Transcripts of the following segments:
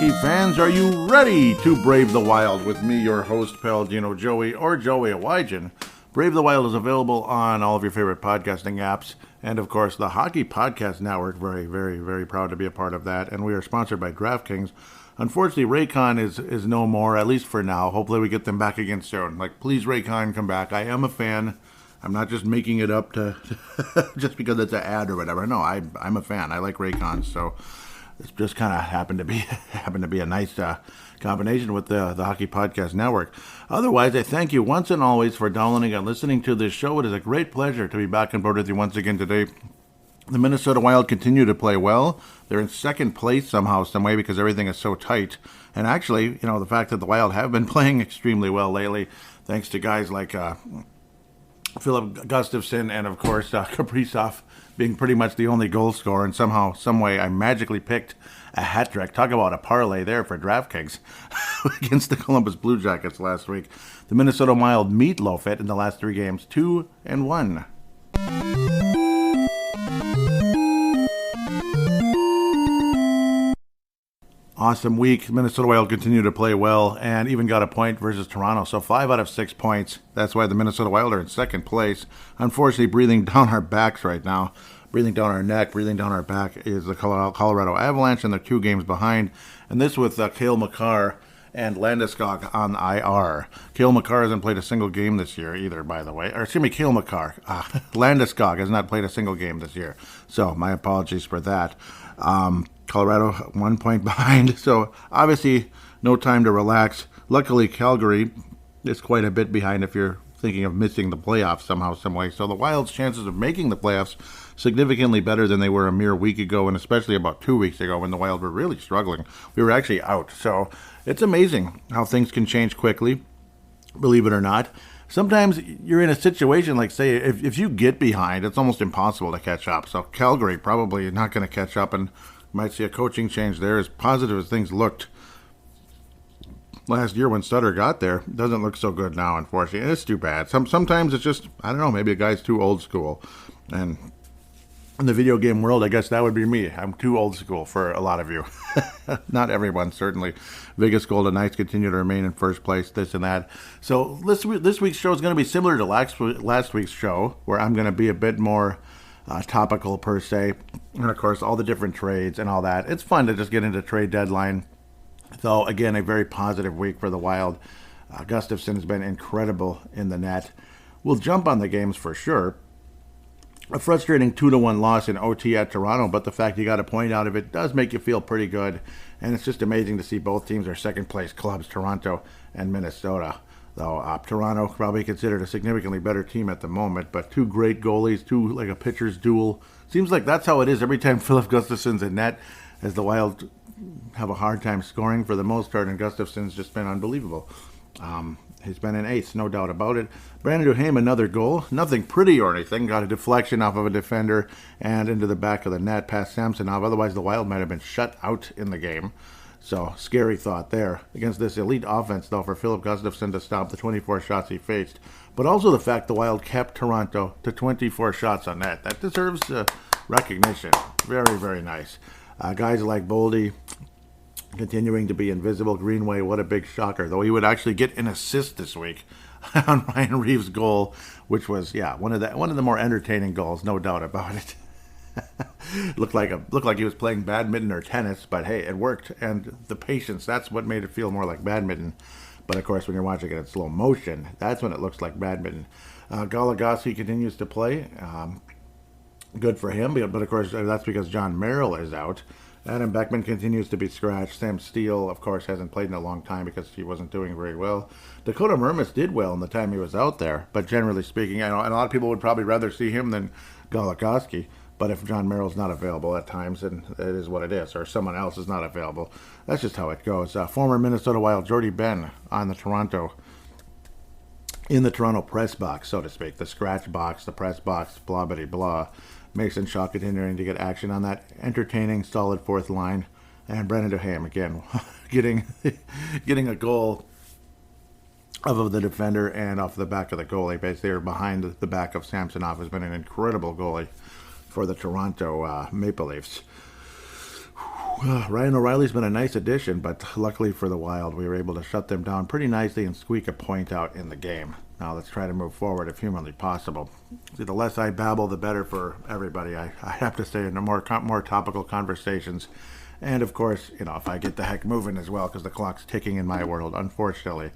hockey fans, are you ready to brave the wild with me, your host, Paladino Joey, or Joey Awajan? Brave the Wild is available on all of your favorite podcasting apps, and of course, the Hockey Podcast Network. Very, very, very proud to be a part of that, and we are sponsored by DraftKings. Unfortunately, Raycon is no more, at least for now. Hopefully we get them back again soon. Please, Raycon, come back. I am a fan. I'm not just making it up to just because it's an ad or whatever. No, I'm a fan. I like Raycon, so it's just kind of happened to be a nice combination with the Hockey Podcast Network. Otherwise, I thank you once and always for downloading and listening to this show. It is a great pleasure to be back on board with you once again today. The Minnesota Wild continue to play well. They're in second place somehow, some way, because everything is so tight. And actually, the fact that the Wild have been playing extremely well lately, thanks to guys like Filip Gustavsson and, of course, Kaprizov being pretty much the only goal scorer. And somehow, some way, I magically picked a hat trick. Talk about a parlay there for DraftKings against the Columbus Blue Jackets last week. The Minnesota Wild meatloaf it in the last 3 games, 2-1. Awesome week. Minnesota Wild continue to play well and even got a point versus Toronto. So 5 out of 6 points. That's why the Minnesota Wild are in second place. Unfortunately, breathing down our backs right now, breathing down our neck, breathing down our back is the Colorado Avalanche, and they're 2 games behind. And this with Cale Makar and Landeskog on IR. Cale Makar hasn't played a single game this year either, by the way. Or excuse me, Cale Makar. Landeskog has not played a single game this year. So my apologies for that. Colorado 1 point behind, so obviously no time to relax. Luckily, Calgary is quite a bit behind if you're thinking of missing the playoffs somehow, some way. So the Wild's chances of making the playoffs significantly better than they were a mere week ago, and especially about 2 weeks ago when the Wild were really struggling. We were actually out. So it's amazing how things can change quickly, believe it or not. Sometimes you're in a situation like, say, if you get behind, it's almost impossible to catch up. So Calgary probably not going to catch up, and might see a coaching change there. As positive as things looked last year when Sutter got there, doesn't look so good now, unfortunately. It's too bad. Sometimes it's just, I don't know, maybe a guy's too old school. And in the video game world, I guess that would be me. I'm too old school for a lot of you. Not everyone, certainly. Vegas Golden Knights continue to remain in first place, this and that. So this week's show is going to be similar to last week's show, where I'm going to be a bit more topical per se, and of course all the different trades and all that. It's fun to just get into trade deadline. So again, a very positive week for the Wild. Gustafsson has been incredible in the net. We'll jump on the games for sure. A frustrating 2-1 loss in OT at Toronto, but the fact you got a point out of it does make you feel pretty good, and it's just amazing to see both teams are second place clubs, Toronto and Minnesota. Though Toronto probably considered a significantly better team at the moment, but 2 great goalies, 2 like a pitcher's duel. Seems like that's how it is every time Filip Gustafsson's in net, as the Wild have a hard time scoring for the most part, and Gustafsson's just been unbelievable. He's been an ace, no doubt about it. Brandon Duhaime, another goal. Nothing pretty or anything. Got a deflection off of a defender and into the back of the net past Samsonov. Otherwise, the Wild might have been shut out in the game. So, scary thought there. Against this elite offense, though, for Filip Gustavsson to stop the 24 shots he faced. But also the fact the Wild kept Toronto to 24 shots on net. That deserves recognition. Very, very nice. Guys like Boldy continuing to be invisible. Greenway, what a big shocker. Though he would actually get an assist this week on Ryan Reeves' goal, which was, one of the more entertaining goals, no doubt about it. looked like he was playing badminton or tennis, but hey, it worked. And the patience, that's what made it feel more like badminton. But of course, when you're watching it in slow motion, that's when it looks like badminton. Goligoski continues to play. Good for him, but of course, that's because John Merrill is out. Adam Beckman continues to be scratched. Sam Steele, of course, hasn't played in a long time because he wasn't doing very well. Dakota Mermis did well in the time he was out there, but generally speaking, and a lot of people would probably rather see him than Goligoski. But if John Merrill's not available at times, then it is what it is, or someone else is not available. That's just how it goes. Former Minnesota Wild Jordy Ben in the Toronto press box, so to speak, the scratch box, the press box, blah, blah, blah. Mason Shaw continuing to get action on that entertaining, solid fourth line. And Brandon Duhaime, again, getting a goal off of the defender and off the back of the goalie. Basically, they're behind the back of Samsonov, has been an incredible goalie for the Toronto Maple Leafs. Ryan O'Reilly's been a nice addition, but luckily for the Wild, we were able to shut them down pretty nicely and squeak a point out in the game. Now let's try to move forward if humanly possible. See, the less I babble, the better for everybody. I have to say, in the more topical conversations. And of course, if I get the heck moving as well, because the clock's ticking in my world, unfortunately.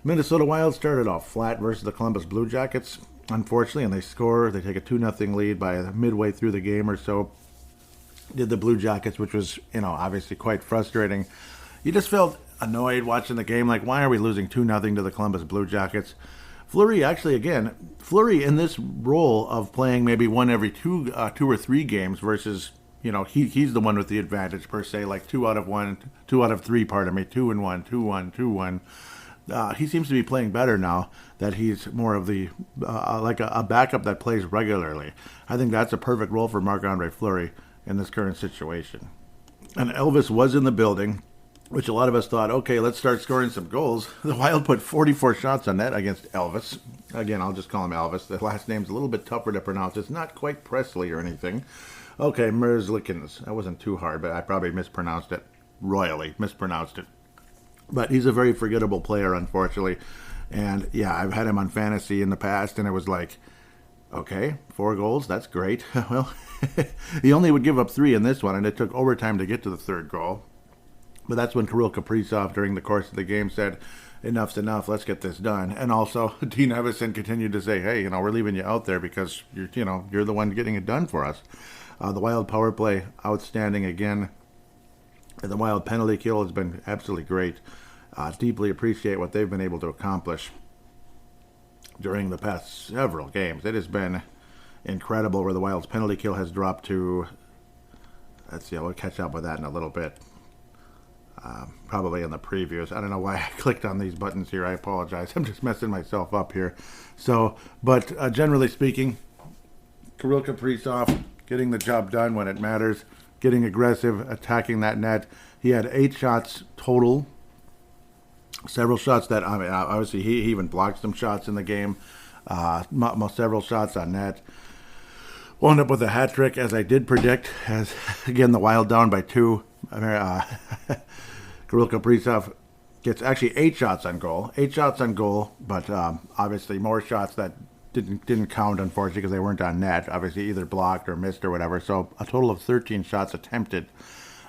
Minnesota Wild started off flat versus the Columbus Blue Jackets, unfortunately, and they score. They take a 2-0 lead by midway through the game or so. Did the Blue Jackets, which was, obviously quite frustrating. You just felt annoyed watching the game, like, why are we losing 2-0 to the Columbus Blue Jackets? Fleury, actually, again, in this role of playing maybe one every two or three games versus, he's the one with the advantage, per se, like 2 out of 3, 2-1, 2-1, 2-1. He seems to be playing better now that he's more of the, like a backup that plays regularly. I think that's a perfect role for Marc-Andre Fleury in this current situation. And Elvis was in the building, which a lot of us thought, okay, let's start scoring some goals. The Wild put 44 shots on net against Elvis. Again, I'll just call him Elvis. The last name's a little bit tougher to pronounce. It's not quite Presley or anything. Okay, Merzlikins. That wasn't too hard, but I probably mispronounced it. Royally mispronounced it. But he's a very forgettable player, unfortunately. And yeah, I've had him on fantasy in the past, and it was like, okay, 4 goals, that's great. Well, he only would give up 3 in this one, and it took overtime to get to the 3rd goal. But that's when Kirill Kaprizov, during the course of the game, said, enough's enough, let's get this done. And also, Dean Evison continued to say, hey, we're leaving you out there because you're the one getting it done for us. The Wild power play, outstanding again. And the Wild penalty kill has been absolutely great. Deeply appreciate what they've been able to accomplish during the past several games. It has been incredible where the Wild's penalty kill has dropped to. Let's see, I'll catch up with that in a little bit. Probably in the previews. I don't know why I clicked on these buttons here. I apologize. I'm just messing myself up here. But generally speaking, Kirill Kaprizov getting the job done when it matters, getting aggressive, attacking that net. He had 8 shots total. Several shots that, obviously he even blocked some shots in the game. Several shots on net. Wound up with a hat trick, as I did predict. As again, the Wild down by 2. Kirill Kaprizov gets actually 8 shots on goal. 8 shots on goal, but obviously more shots that didn't count, unfortunately, because they weren't on net. Obviously either blocked or missed or whatever. So a total of 13 shots attempted.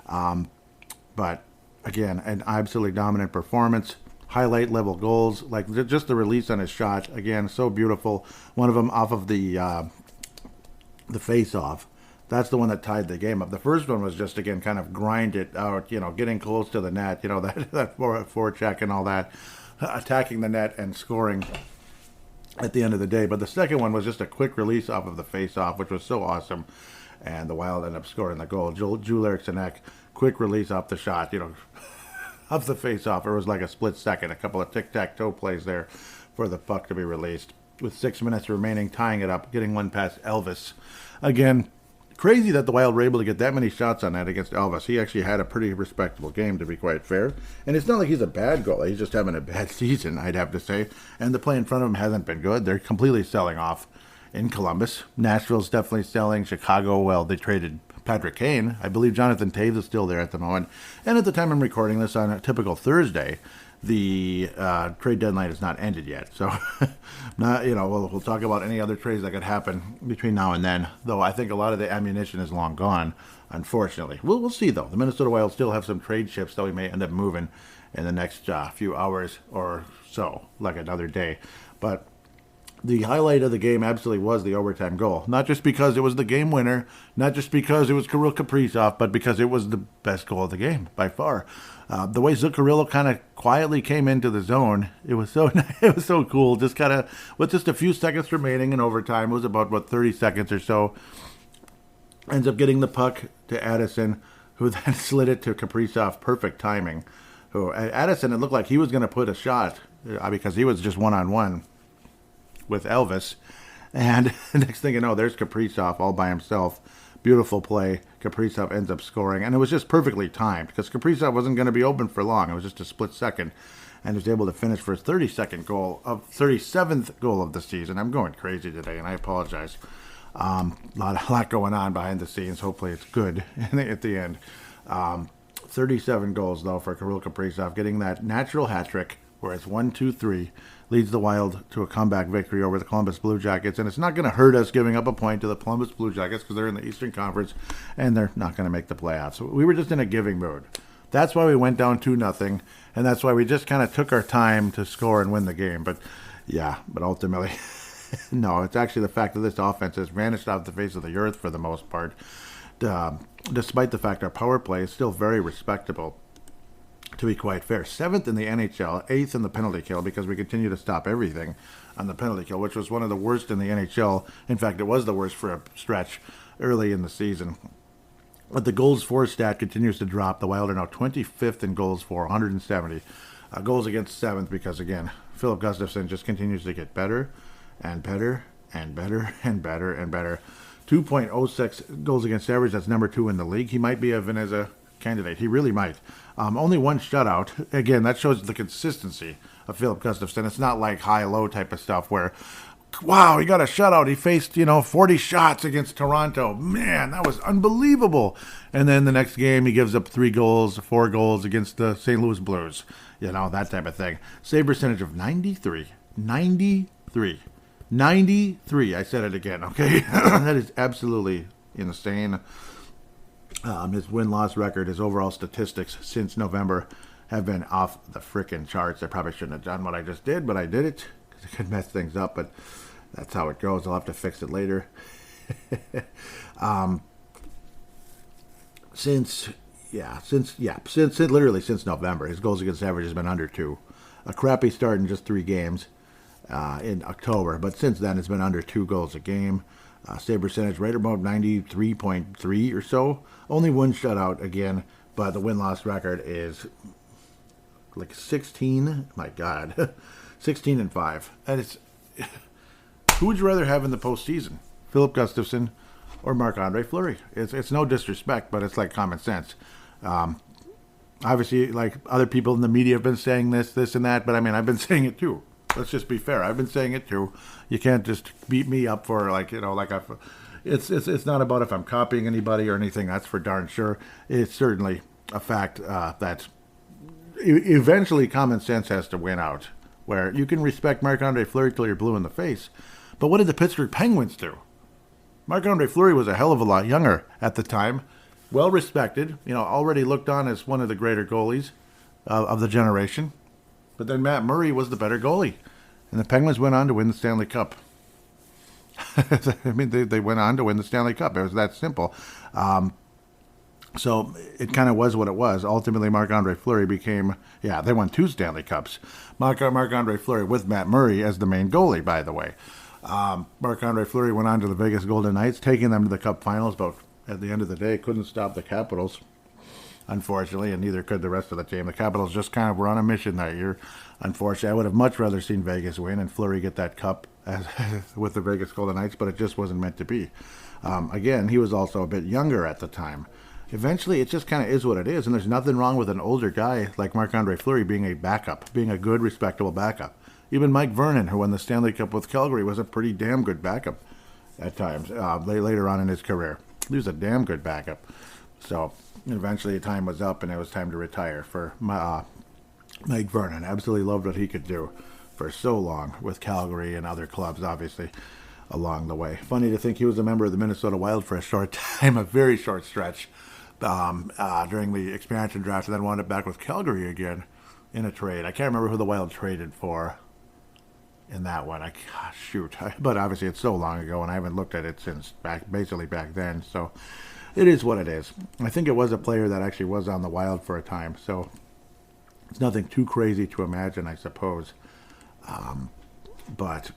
But again, an absolutely dominant performance. Highlight level goals, like just the release on his shot. Again, so beautiful. One of them off of the face-off. That's the one that tied the game up. The first one was just, again, kind of grind it out, getting close to the net, that forecheck and all that, attacking the net and scoring at the end of the day. But the second one was just a quick release off of the face-off, which was so awesome. And the Wild ended up scoring the goal. Joel Eriksson, quick release off the shot, of the face-off. It was like a split second, a couple of tic-tac-toe plays there for the puck to be released. With 6 minutes remaining, tying it up, getting one past Elvis. Again, crazy that the Wild were able to get that many shots on that against Elvis. He actually had a pretty respectable game, to be quite fair. And it's not like he's a bad goalie. He's just having a bad season, I'd have to say. And the play in front of him hasn't been good. They're completely selling off in Columbus. Nashville's definitely selling. Chicago, well, they traded Patrick Kane. I believe Jonathan Toews is still there at the moment. And at the time I'm recording this on a typical Thursday, the trade deadline is not ended yet. So, we'll talk about any other trades that could happen between now and then. Though I think a lot of the ammunition is long gone, unfortunately. We'll see, though. The Minnesota Wild still have some trade chips that we may end up moving in the next few hours or so, like another day. But the highlight of the game absolutely was the overtime goal. Not just because it was the game winner, not just because it was Kirill Kaprizov, but because it was the best goal of the game by far. The way Zuccarello kind of quietly came into the zone, it was so cool. Just kind of with just a few seconds remaining in overtime, it was about 30 seconds or so. Ends up getting the puck to Addison, who then slid it to Kaprizov. Perfect timing. Who Addison, it looked like he was going to put a shot because he was just one-on-one with Elvis, and next thing you know, there's Kaprizov all by himself. Beautiful play. Kaprizov ends up scoring, and it was just perfectly timed because Kaprizov wasn't going to be open for long. It was just a split second, and was able to finish for his 37th goal of the season. I'm going crazy today, and I apologize. A lot going on behind the scenes. Hopefully, it's good at the end. 37 goals, though, for Kirill Kaprizov, getting that natural hat trick where it's 1-2-3, leads the Wild to a comeback victory over the Columbus Blue Jackets. And it's not going to hurt us giving up a point to the Columbus Blue Jackets because they're in the Eastern Conference and they're not going to make the playoffs. So we were just in a giving mood. That's why we went down 2-0, and that's why we just kind of took our time to score and win the game. But ultimately, no, it's actually the fact that this offense has vanished off the face of the earth for the most part. Despite the fact our power play is still very respectable, to be quite fair. 7th in the NHL, 8th in the penalty kill, because we continue to stop everything on the penalty kill, which was one of the worst in the NHL. In fact, it was the worst for a stretch early in the season. But the goals for stat continues to drop. The Wild are now 25th in goals for, 170. Goals against 7th because, again, Filip Gustavsson just continues to get better and better and better and better and better. 2.06 goals against average. That's number 2 in the league. He might be a Veneza candidate. He really might. Only one shutout. Again, that shows the consistency of Filip Gustavsson. It's not like high-low type of stuff where, wow, he got a shutout. He faced, 40 shots against Toronto. Man, that was unbelievable. And then the next game, he gives up 4 goals against the St. Louis Blues. That type of thing. Save percentage of 93. 93. 93. I said it again, okay? That is absolutely insane. His win-loss record, his overall statistics since November have been off the frickin' charts. I probably shouldn't have done what I just did, but I did it because it could mess things up, but that's how it goes. I'll have to fix it later. Since November, his goals against average has been under 2. A crappy start in just 3 games in October, but since then it's been under 2 goals a game. Save percentage right about 93.3 or so. Only one shutout again, but the win-loss record is like 16. My God, 16-5. And it's who would you rather have in the postseason, Filip Gustavsson or Marc-Andre Fleury? It's no disrespect, but it's like common sense. Obviously, like other people in the media have been saying this, and that, but I mean, I've been saying it too. Let's just be fair. I've been saying it too. You can't just beat me up for it's not about if I'm copying anybody or anything. That's for darn sure. It's certainly a fact that eventually common sense has to win out. Where you can respect Marc-Andre Fleury till you're blue in the face, but what did the Pittsburgh Penguins do? Marc-Andre Fleury was a hell of a lot younger at the time, well respected. Already looked on as one of the greater goalies of the generation. But then Matt Murray was the better goalie. And the Penguins went on to win the Stanley Cup. I mean, they went on to win the Stanley Cup. It was that simple. So it kind of was what it was. Ultimately, Marc-Andre Fleury became, they won 2 Stanley Cups. Marc-Andre Fleury with Matt Murray as the main goalie, by the way. Marc-Andre Fleury went on to the Vegas Golden Knights, taking them to the Cup Finals, but at the end of the day, couldn't stop the Capitals, unfortunately, and neither could the rest of the team. The Capitals just kind of were on a mission that year. Unfortunately, I would have much rather seen Vegas win and Fleury get that cup with the Vegas Golden Knights, but it just wasn't meant to be. Again, he was also a bit younger at the time. Eventually, it just kind of is what it is, and there's nothing wrong with an older guy like Marc-Andre Fleury being a backup, being a good, respectable backup. Even Mike Vernon, who won the Stanley Cup with Calgary, was a pretty damn good backup at times later on in his career. He was a damn good backup. So eventually the time was up and it was time to retire for Mike Vernon. Absolutely loved what he could do for so long with Calgary and other clubs, obviously, along the way. Funny to think he was a member of the Minnesota Wild for a short time, a very short stretch during the expansion draft, and then wound up back with Calgary again in a trade. I can't remember who the Wild traded for in that one. But obviously it's so long ago, and I haven't looked at it since basically back then, so it is what it is. I think it was a player that actually was on the Wild for a time, so it's nothing too crazy to imagine, I suppose. But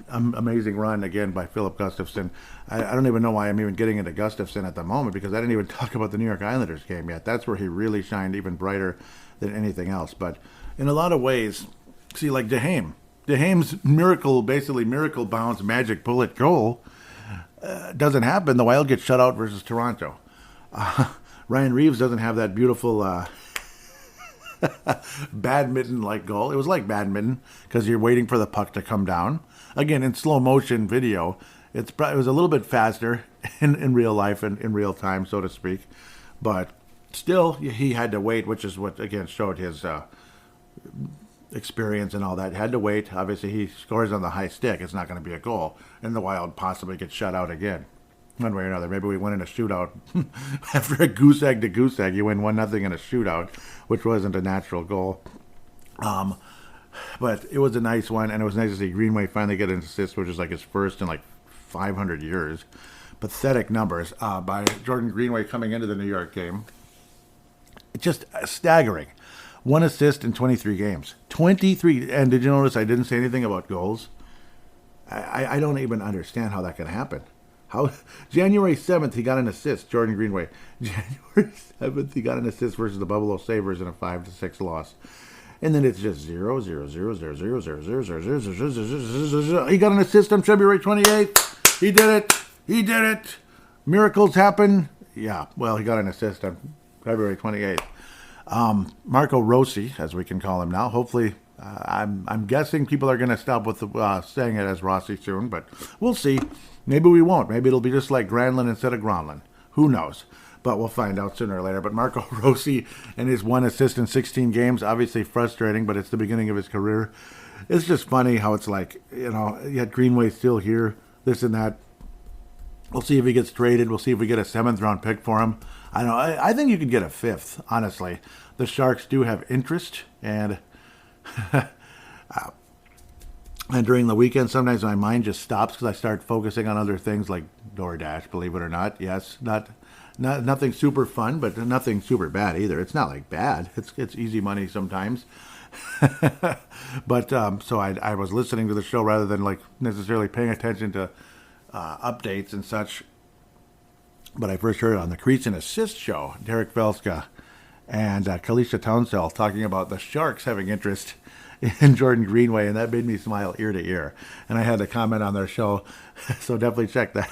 amazing run again by Filip Gustavsson. I don't even know why I'm even getting into Gustavsson at the moment, because I didn't even talk about the New York Islanders game yet. That's where he really shined even brighter than anything else. But in a lot of ways, see, like DeHame's basically miracle bounce magic bullet goal doesn't happen. The Wild get shut out versus Toronto. Ryan Reeves doesn't have that beautiful badminton-like goal. It was like badminton because you're waiting for the puck to come down. Again, in slow motion video, it was a little bit faster in real life and in real time, so to speak. But Still, he had to wait, which is what, again, showed his experience and all that. Had to wait. Obviously, he scores on the high stick. It's not going to be a goal. And the Wild possibly gets shut out again, one way or another. Maybe we win in a shootout. After a goose egg to goose egg, you win 1-0 in a shootout, which wasn't a natural goal. But it was a nice one, and it was nice to see Greenway finally get an assist, which is like his first in like 500 years. Pathetic numbers by Jordan Greenway coming into the New York game. Just staggering. 1 assist in 23 games. 23. And did you notice I didn't say anything about goals? I don't even understand how that can happen. How January 7th, he got an assist, Jordan Greenway. January 7th, he got an assist versus the Buffalo Sabres in a 5-6 loss. And then it's just 0, 0, 0, 0, 0, 0, 0, 0, 0, 0, 0, 0. He got an assist on February 28th. He did it. He did it. Miracles happen. Yeah, well, he got an assist on February 28th. Marco Rossi, as we can call him now. Hopefully, I'm guessing people are going to stop with saying it as Rossi soon, but we'll see. Maybe we won't. Maybe it'll be just like Granlund instead of Gronlund. Who knows? But we'll find out sooner or later. But Marco Rossi and his 1 assist in 16 games, obviously frustrating, but it's the beginning of his career. It's just funny how it's like, you had Greenway still here, this and that. We'll see if he gets traded. We'll see if we get a 7th-round pick for him. I don't know. I think you could get a 5th, honestly. The Sharks do have interest, and and during the weekend, sometimes my mind just stops because I start focusing on other things like DoorDash, believe it or not. Yes, nothing super fun, but nothing super bad either. It's not like bad. It's easy money sometimes. But so I was listening to the show rather than like necessarily paying attention to updates and such. But I first heard it on the Crease and Assist show, Derek Velska and Kalisha Townsell talking about the Sharks having interest in Jordan Greenway, and that made me smile ear to ear. And I had to comment on their show, so definitely check that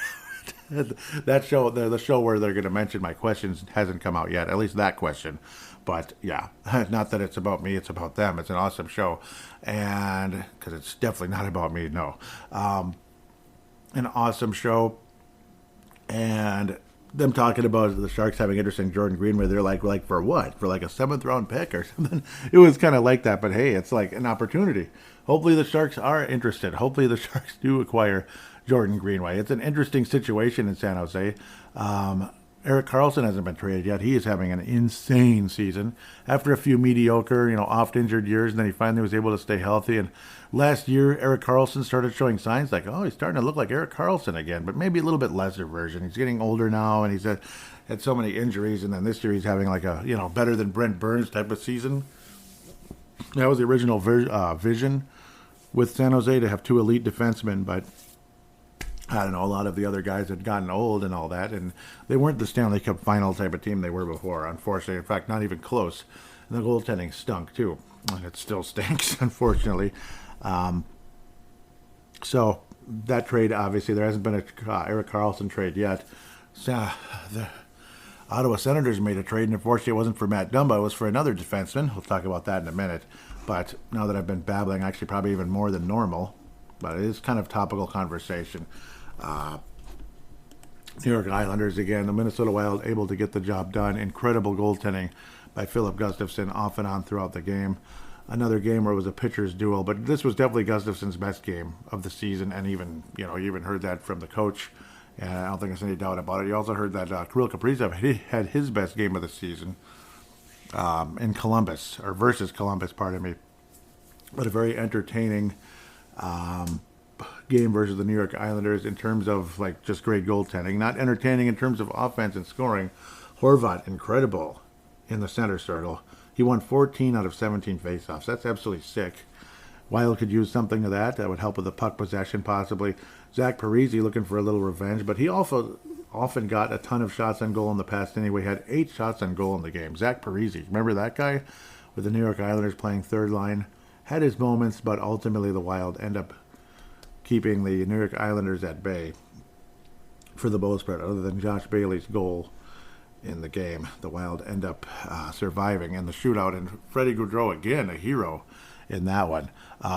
out. That show, the show where they're going to mention my questions, hasn't come out yet, at least that question. But yeah, not that it's about me, it's about them. It's an awesome show, and because it's definitely not about me, no. An awesome show, and them talking about the Sharks having interest in Jordan Greenway. They're like for what? For like a 7th-round pick or something? It was kind of like that, but hey, it's like an opportunity. Hopefully the Sharks are interested. Hopefully the Sharks do acquire Jordan Greenway. It's an interesting situation in San Jose. Erik Karlsson hasn't been traded yet. He is having an insane season. After a few mediocre, oft-injured years, and then he finally was able to stay healthy. And last year, Erik Karlsson started showing signs like, oh, he's starting to look like Erik Karlsson again, but maybe a little bit lesser version. He's getting older now, and he's had so many injuries, and then this year he's having like a, better than Brent Burns type of season. That was the original vision with San Jose, to have 2 elite defensemen, but I don't know, a lot of the other guys had gotten old and all that, and they weren't the Stanley Cup final type of team they were before, unfortunately. In fact, not even close. And the goaltending stunk, too. And it still stinks, unfortunately. So, that trade, obviously, there hasn't been a Erik Karlsson trade yet. So, the Ottawa Senators made a trade, and unfortunately it wasn't for Matt Dumba, it was for another defenseman. We'll talk about that in a minute. But now that I've been babbling, actually probably even more than normal, but it is kind of topical conversation. New York Islanders again, the Minnesota Wild able to get the job done. Incredible goaltending by Filip Gustavsson off and on throughout the game. Another game where it was a pitcher's duel, but this was definitely Gustafsson's best game of the season, and even you even heard that from the coach, and I don't think there's any doubt about it. You also heard that Kirill Kaprizov had his best game of the season in Columbus, or versus Columbus, pardon me. But a very entertaining game versus the New York Islanders in terms of like just great goaltending. Not entertaining in terms of offense and scoring. Horvat, incredible in the center circle. He won 14 out of 17 faceoffs. That's absolutely sick. Wild could use something of that. That would help with the puck possession possibly. Zach Parise looking for a little revenge, but he also often got a ton of shots on goal in the past anyway. Had 8 shots on goal in the game. Zach Parise, remember that guy? With the New York Islanders playing third line. Had his moments, but ultimately the Wild end up keeping the New York Islanders at bay for the most part, other than Josh Bailey's goal in the game. The Wild end up surviving in the shootout, and Freddie Gaudreau, again, a hero in that one.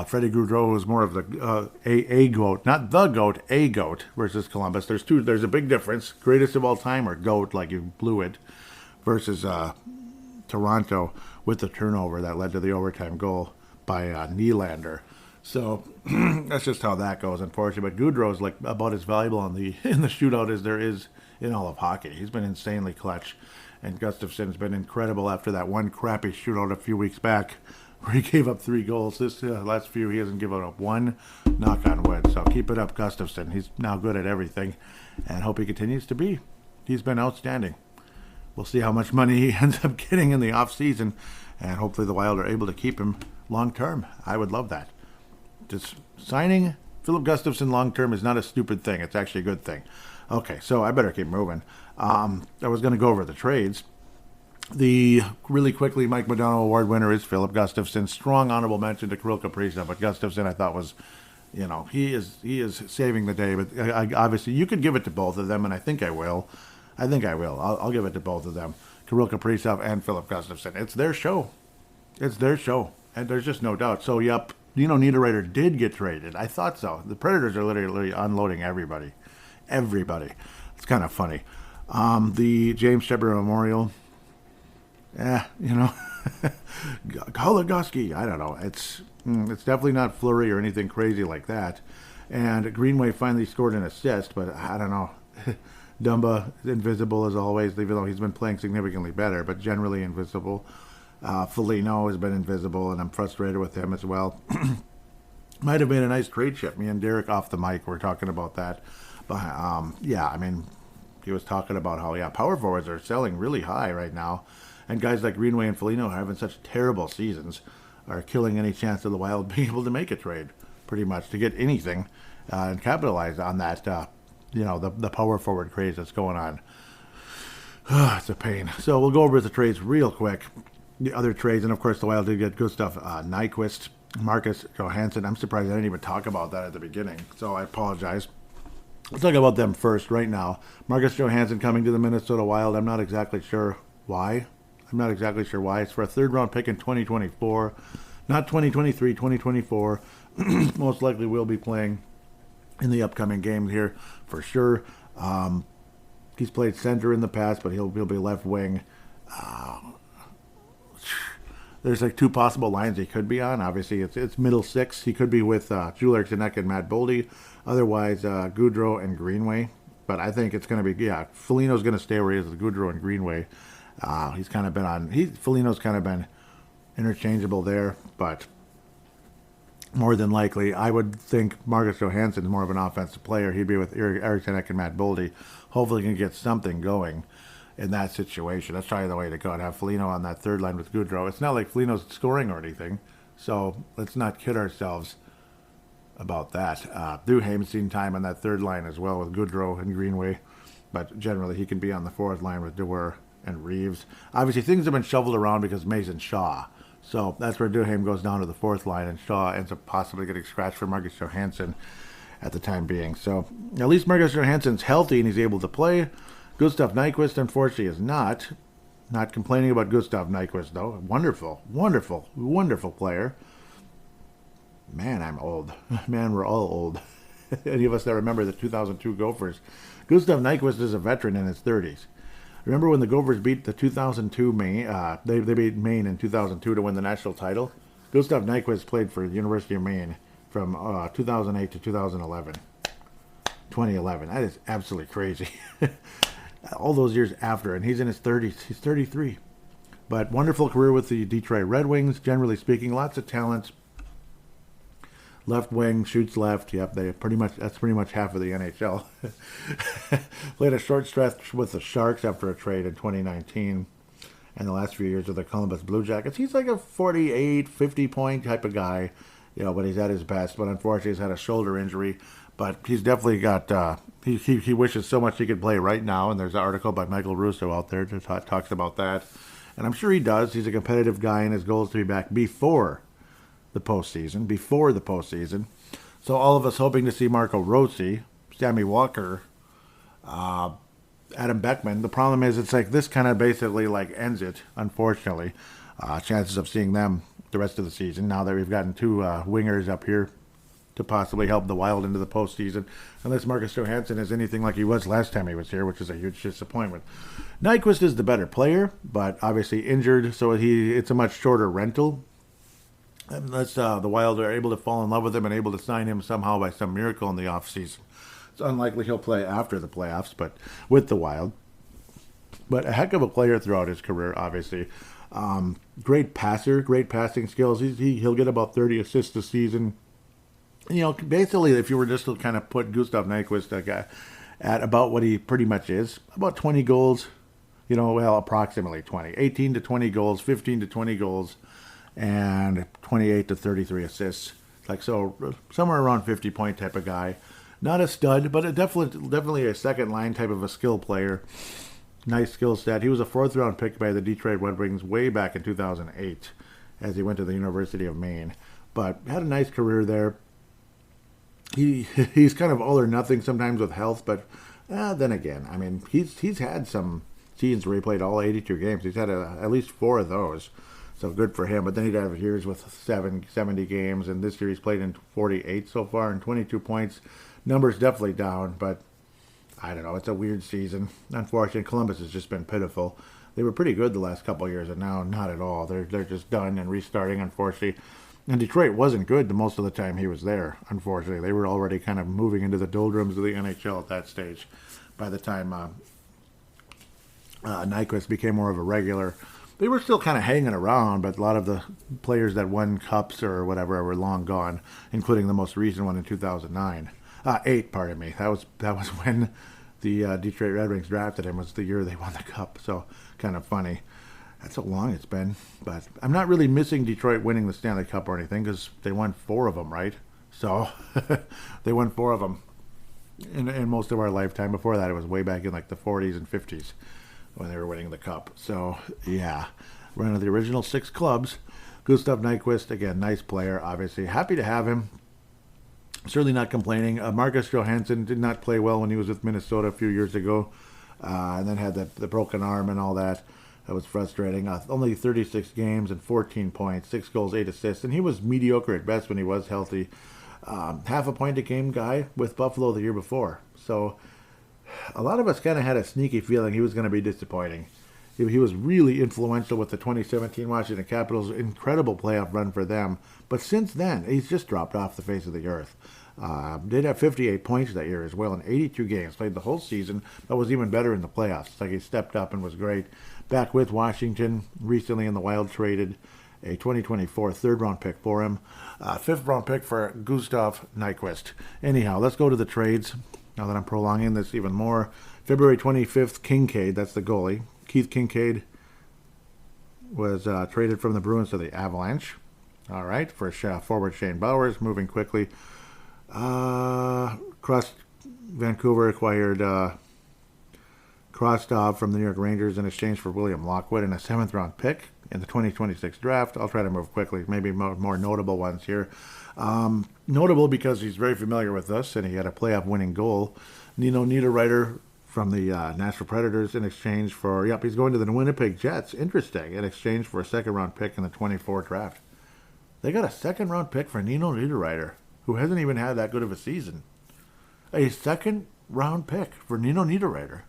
Freddie Gaudreau was more of the a GOAT, not the GOAT, a GOAT versus Columbus. There's a big difference. Greatest of all time or GOAT, like you blew it, versus Toronto with the turnover that led to the overtime goal by Nylander. So that's just how that goes, unfortunately. But Gaudreau's like about as valuable in the shootout as there is in all of hockey. He's been insanely clutch, and Gustafsson's been incredible after that one crappy shootout a few weeks back where he gave up 3 goals. This last few, he hasn't given up one. Knock on wood. So keep it up, Gustavsson. He's now good at everything, and hope he continues to be. He's been outstanding. We'll see how much money he ends up getting in the off season, and hopefully the Wild are able to keep him long term. I would love that. Just signing Filip Gustavsson long term is not a stupid thing. It's actually a good thing. Okay, so I better keep moving. I was going to go over the trades. The really quickly Mike Modano Award winner is Filip Gustavsson. Strong honorable mention to Kirill Kaprizov, but Gustavsson I thought was, he is saving the day. But obviously you could give it to both of them, and I think I will. I'll give it to both of them, Kirill Kaprizov and Filip Gustavsson. It's their show. And there's just no doubt. So, yep, Niederreiter did get traded. I thought so. The Predators are literally unloading everybody. It's kind of funny. The James Shepard Memorial, Goligoski, I don't know. It's definitely not Fleury or anything crazy like that. And Greenway finally scored an assist, but I don't know. Dumba, invisible as always, even though he's been playing significantly better, but generally invisible. Foligno has been invisible, and I'm frustrated with him as well. Might have been a nice trade chip. Me and Derek off the mic were talking about that. But, he was talking about how, power forwards are selling really high right now. And guys like Greenway and Foligno are having such terrible seasons, are killing any chance of the Wild being able to make a trade, pretty much, to get anything and capitalize on that, the power forward craze that's going on. It's a pain. So we'll go over the trades real quick. The other trades, and of course the Wild did get Gustav Nyquist, Marcus Johansson. I'm surprised I didn't even talk about that at the beginning, so I apologize. Let's talk about them first right now. Marcus Johansson coming to the Minnesota Wild. I'm not exactly sure why. It's for a third-round pick in 2024. Not 2023, 2024. Most likely will be playing in the upcoming games here for sure. He's played center in the past, but he'll be left wing. There's like 2 possible lines he could be on. Obviously, it's middle 6. He could be with Jules Eriksson and Matt Boldy. Otherwise, Gaudreau and Greenway. But I think it's going to be, Foligno's going to stay where he is with Gaudreau and Greenway. He's kind of been Foligno's kind of been interchangeable there. But more than likely, I would think Marcus Johansson is more of an offensive player. He'd be with Eriksson and Matt Boldy. Hopefully, he can get something going in that situation. That's probably the way to go, and have Foligno on that third line with Gaudreau. It's not like Foligno's scoring or anything, so let's not kid ourselves about that. Duhaime's seen time on that third line as well with Gaudreau and Greenway, but generally he can be on the fourth line with Dewar and Reeves. Obviously, things have been shoveled around because Mason Shaw, so that's where Duhaime goes down to the fourth line, and Shaw ends up possibly getting scratched for Marcus Johansson at the time being. So at least Marcus Johansson's healthy and he's able to play. Gustav Nyquist, unfortunately, is not. Not complaining about Gustav Nyquist, though. Wonderful player. Man, I'm old. Man, we're all old. Any of us that remember the 2002 Gophers. Gustav Nyquist is a veteran in his 30s. Remember when the Gophers beat the 2002 Maine? They beat Maine in 2002 to win the national title. Gustav Nyquist played for the University of Maine from 2008 to 2011. 2011. That is absolutely crazy. All those years after, and he's in his 30s. He's 33. But wonderful career with the Detroit Red Wings, generally speaking. Lots of talent. Left wing, shoots left. Yep, that's pretty much half of the NHL. Played a short stretch with the Sharks after a trade in 2019. And the last few years with the Columbus Blue Jackets. He's like a 48, 50-point type of guy. But he's at his best. But unfortunately, he's had a shoulder injury. But he's definitely got, he wishes so much he could play right now. And there's an article by Michael Russo out there that talks about that. And I'm sure he does. He's a competitive guy, and his goal is to be back before the postseason. So all of us hoping to see Marco Rossi, Sammy Walker, Adam Beckman. The problem is it's like this kind of basically like ends it, unfortunately. Chances of seeing them the rest of the season now that we've gotten 2 wingers up here to possibly help the Wild into the postseason, unless Marcus Johansson is anything like he was last time he was here, which is a huge disappointment. Nyquist is the better player, but obviously injured, so it's a much shorter rental. Unless the Wild are able to fall in love with him and able to sign him somehow by some miracle in the offseason. It's unlikely he'll play after the playoffs, but with the Wild. But a heck of a player throughout his career, obviously. Great passer, great passing skills. He'll get about 30 assists a season. Basically, if you were just to kind of put Gustav Nyquist at about what he pretty much is, about 20 goals, approximately 20. 18 to 20 goals, 15 to 20 goals, and 28 to 33 assists. Somewhere around 50-point type of guy. Not a stud, but definitely a second line type of a skill player. Nice skill set. He was a 4th-round pick by the Detroit Red Wings way back in 2008 as he went to the University of Maine. But had a nice career there. He's kind of all or nothing sometimes with health, but then again, I mean, he's had some seasons where he played all 82 games. He's had at least 4 of those, so good for him. But then he'd have years with 70 games, and this year he's played in 48 so far and 22 points. Numbers definitely down, but I don't know. It's a weird season. Unfortunately, Columbus has just been pitiful. They were pretty good the last couple of years, and now not at all. They're just done and restarting, unfortunately. And Detroit wasn't good the most of the time he was there, unfortunately. They were already kind of moving into the doldrums of the NHL at that stage by the time Nyquist became more of a regular. They were still kind of hanging around, but a lot of the players that won cups or whatever were long gone, including the most recent one in 2009. 8, pardon me. That was when the Detroit Red Wings drafted him. Was the year they won the cup. So kind of funny. That's how long it's been. But I'm not really missing Detroit winning the Stanley Cup or anything because they won 4 of them, right? So they won 4 of them in most of our lifetime. Before that, it was way back in like the 40s and 50s when they were winning the cup. So yeah, one of the original 6 clubs. Gustav Nyquist, again, nice player, obviously. Happy to have him. Certainly not complaining. Marcus Johansson did not play well when he was with Minnesota a few years ago, and then had the broken arm and all that. That was frustrating. Only 36 games and 14 points, 6 goals, 8 assists, and he was mediocre at best when he was healthy. Half a point a game guy with Buffalo the year before. So a lot of us kind of had a sneaky feeling he was going to be disappointing. He was really influential with the 2017 Washington Capitals, incredible playoff run for them. But since then, he's just dropped off the face of the earth. Did have 58 points that year as well in 82 games. Played the whole season, but was even better in the playoffs. It's like he stepped up and was great. Back with Washington, recently in the Wild traded a 2024 3rd-round pick for him. 5th-round pick for Gustav Nyquist. Anyhow, let's go to the trades. Now that I'm prolonging this even more. February 25th, Kincaid, that's the goalie. Keith Kincaid was traded from the Bruins to the Avalanche. All right, for forward Shane Bowers, moving quickly. Vancouver acquired Krostov from the New York Rangers in exchange for William Lockwood and a 7th-round pick in the 2026 draft. I'll try to move quickly, maybe more notable ones here. Notable because he's very familiar with us, and he had a playoff-winning goal. Nino Niederreiter from the Nashville Predators in exchange for, he's going to the Winnipeg Jets. Interesting. In exchange for a 2nd-round pick in the 24 draft. They got a 2nd-round pick for Nino Niederreiter, who hasn't even had that good of a season. A 2nd-round pick for Nino Niederreiter.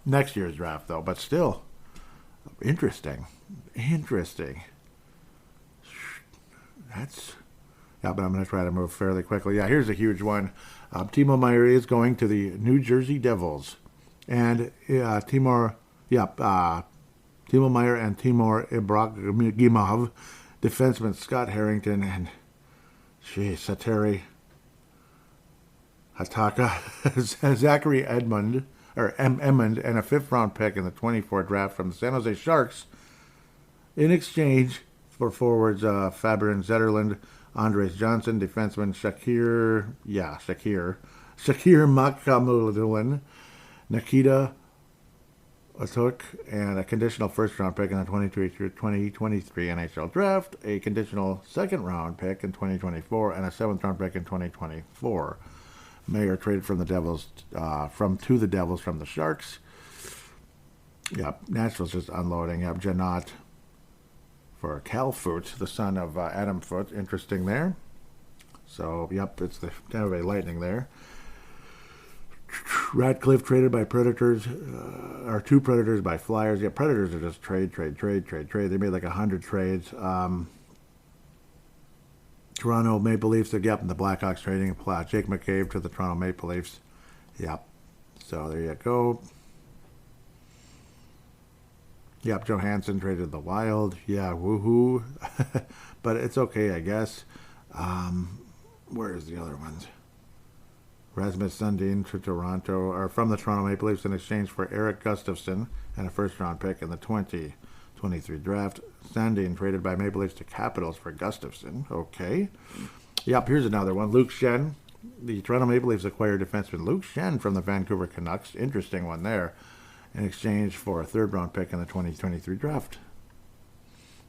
Next year's draft, though, but still. Interesting. But I'm going to try to move fairly quickly. Yeah, here's a huge one. Timo Meier is going to the New Jersey Devils. And Timo Meier and Timur Ibragimov, defenseman Scott Harrington, and Sateri Hataka, Zachary Edmond, and a 5th-round pick in the 24 draft from the San Jose Sharks in exchange for forwards Fabian Zetterlund, Andres Johnson, defenseman Shakir Makamulin, Nikita Atuk, and a conditional 1st-round pick in the 2023 NHL draft, a conditional 2nd-round pick in 2024, and a 7th-round pick in 2024. Mayer traded from the Devils, to the Devils from the Sharks. Nashville's just unloading. Janot for Cal Foote, the son of Adam Foote. Interesting there. So, yep, it's the Tampa Bay Lightning there. Ratcliffe traded by Predators, or 2 Predators by Flyers. Yeah, Predators are just trade. They made like 100 trades. Toronto Maple Leafs, yep, and the Blackhawks trading Jake McCabe to the Toronto Maple Leafs. Yep. So there you go. Yep, Johansson traded the Wild. Yeah, woohoo. But it's okay, I guess. Where's the other ones? Rasmus Sundin to Toronto, or from the Toronto Maple Leafs in exchange for Eric Gustafsson and a first-round pick in the 2023 draft. Sundin traded by Maple Leafs to Capitals for Gustafsson. Okay. Yep, here's another one. Luke Schenn. The Toronto Maple Leafs acquired defenseman Luke Schenn from the Vancouver Canucks. Interesting one there. In exchange for a third-round pick in the 2023 draft.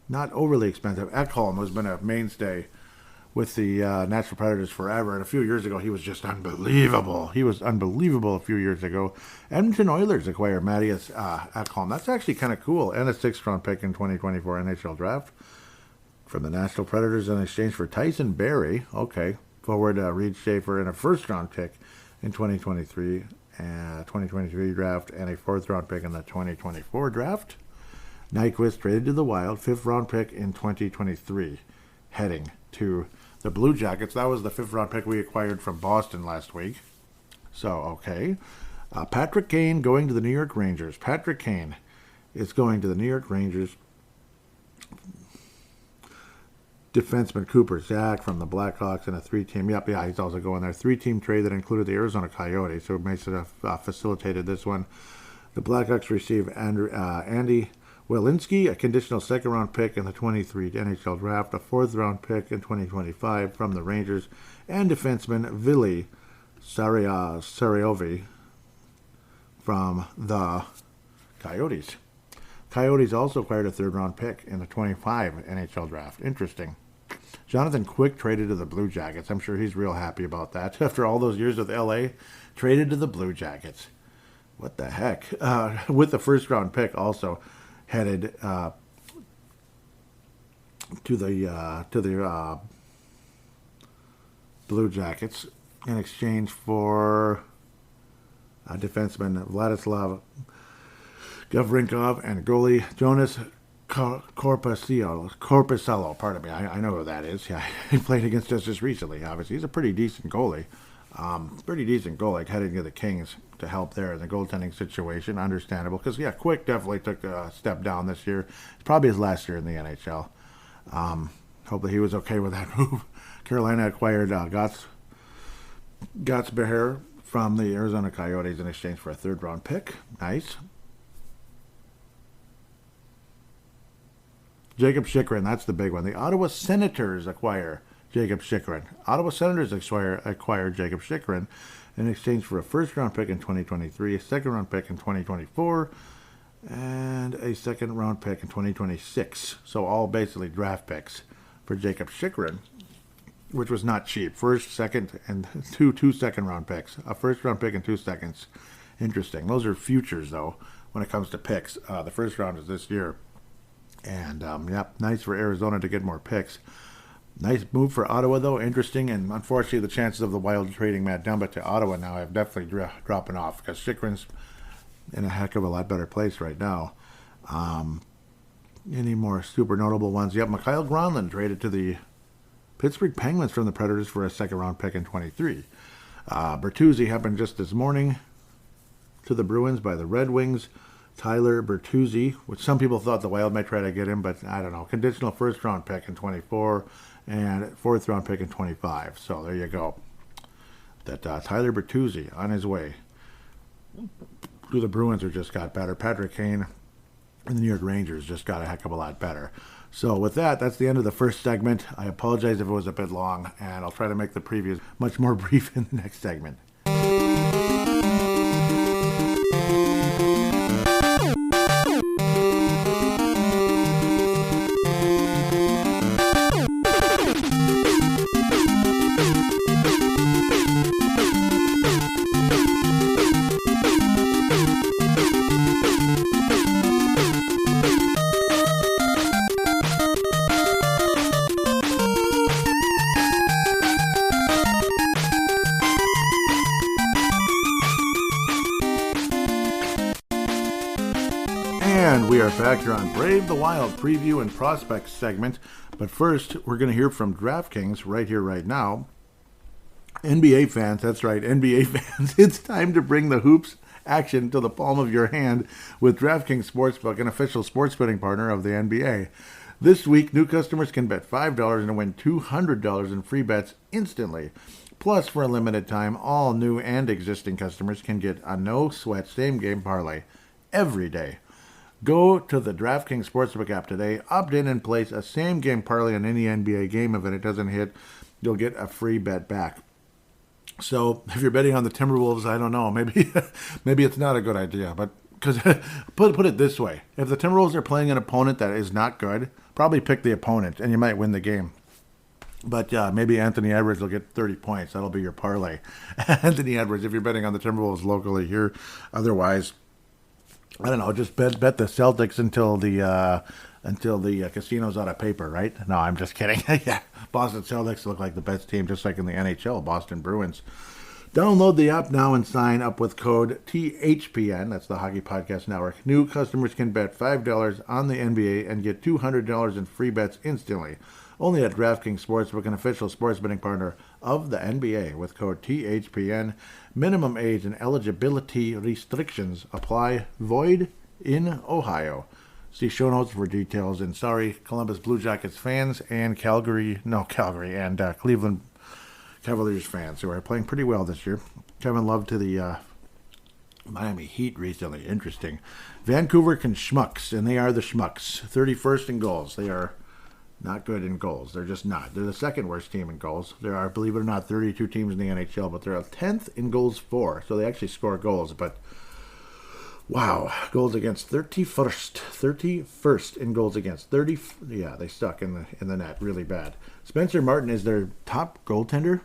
Not overly expensive. Ekholm has been a mainstay with the Nashville Predators forever, and a few years ago he was just unbelievable. He was unbelievable a few years ago. Edmonton Oilers acquire Matthias Ekholm. That's actually kind of cool, and a 6th-round pick in 2024 NHL draft from the Nashville Predators in exchange for Tyson Barrie. Okay, forward Reed Schaefer and a first-round pick in 2023 draft and a 4th-round pick in the 2024 draft. Nyquist traded to the Wild, 5th-round pick in 2023, heading to the Blue Jackets. That was the 5th-round pick we acquired from Boston last week. So, okay. Patrick Kane going to the New York Rangers. Patrick Kane is going to the New York Rangers. Defenseman Cooper Zach from the Blackhawks in a 3-team. Yep, yeah, he's also going there. 3-team trade that included the Arizona Coyotes, so it makes it facilitated this one. The Blackhawks receive Andy Welinski, a conditional 2nd-round pick in the 23 NHL draft, a 4th-round pick in 2025 from the Rangers, and defenseman Vili Sariovi from the Coyotes. Coyotes also acquired a 3rd-round pick in the 25 NHL draft. Interesting. Jonathan Quick traded to the Blue Jackets. I'm sure he's real happy about that. After all those years with LA, traded to the Blue Jackets. What the heck? With the 1st-round pick also headed to the Blue Jackets in exchange for defenseman Vladislav Gavrinkov and goalie Jonas Corpusalo. Pardon me, I know who that is. Yeah, he played against us just recently. Obviously, he's a pretty decent goalie. Heading to the Kings to help there in the goaltending situation. Understandable, because yeah, Quick definitely took a step down this year. It's probably his last year in the NHL. Hopefully he was okay with that move. Carolina acquired Gatsbeher from the Arizona Coyotes in exchange for a 3rd-round pick. Nice. Jacob Chychrun, that's the big one. The Ottawa Senators acquire Jacob Chychrun. Ottawa Senators acquire Jacob Chychrun in exchange for a 1st-round pick in 2023, a 2nd-round pick in 2024, and a 2nd-round pick in 2026. So all basically draft picks for Jacob Chychrun, which was not cheap. 1st, 2nd, and two 2nd-round picks. A 1st-round pick and 2 seconds. Interesting. Those are futures, though, when it comes to picks. The 1st round is this year. And, yep, nice for Arizona to get more picks. Nice move for Ottawa, though. Interesting, and unfortunately, the chances of the Wild trading Matt Dumba to Ottawa now have definitely dropping off, because Chychrun's in a heck of a lot better place right now. Any more super notable ones? Yep, Mikhail Gronlund traded to the Pittsburgh Penguins from the Predators for a 2nd-round pick in 23. Bertuzzi happened just this morning to the Bruins by the Red Wings. Tyler Bertuzzi, which some people thought the Wild might try to get him, but I don't know. Conditional 1st-round pick in 24 and 4th-round pick in 25. So there you go. That Tyler Bertuzzi on his way to the Bruins, who just got better. Patrick Kane and the New York Rangers just got a heck of a lot better. So with that, that's the end of the first segment. I apologize if it was a bit long, and I'll try to make the previews much more brief in the next segment. are back here on Brave the Wild preview and prospects segment. But first, we're going to hear from DraftKings right here, right now. NBA fans, that's right, NBA fans, it's time to bring the hoops action to the palm of your hand with DraftKings Sportsbook, an official sports betting partner of the NBA. This week, new customers can bet $5 and win $200 in free bets instantly. Plus, for a limited time, all new and existing customers can get a no-sweat same-game parlay every day. Go to the DraftKings Sportsbook app today, opt in and place a same-game parlay on any NBA game. If it doesn't hit, you'll get a free bet back. So if you're betting on the Timberwolves, I don't know, maybe it's not a good idea. But because put it this way, if the Timberwolves are playing an opponent that is not good, probably pick the opponent and you might win the game. But maybe Anthony Edwards will get 30 points. That'll be your parlay. Anthony Edwards, if you're betting on the Timberwolves locally here. Otherwise, I don't know, just bet the Celtics until the casino's out of paper, right? No, I'm just kidding. Yeah, Boston Celtics look like the best team, just like in the NHL, Boston Bruins. Download the app now and sign up with code THPN. That's the Hockey Podcast Network. New customers can bet $5 on the NBA and get $200 in free bets instantly. Only at DraftKings Sportsbook, an official sports betting partner of the NBA, with code THPN. Minimum age and eligibility restrictions apply. Void in Ohio. See show notes for details. And sorry, Columbus Blue Jackets fans and Calgary and Cleveland Cavaliers fans who are playing pretty well this year. Kevin Love to the Miami Heat recently. Interesting. Vancouver can schmucks, and they are the schmucks. 31st in goals. They are not good in goals. They're just not. They're the second worst team in goals. There are, believe it or not, 32 teams in the NHL, but they're 10th in goals for. So they actually score goals, but wow, goals against 31st in goals against 30. Yeah, they stuck in the net really bad. Spencer Martin is their top goaltender,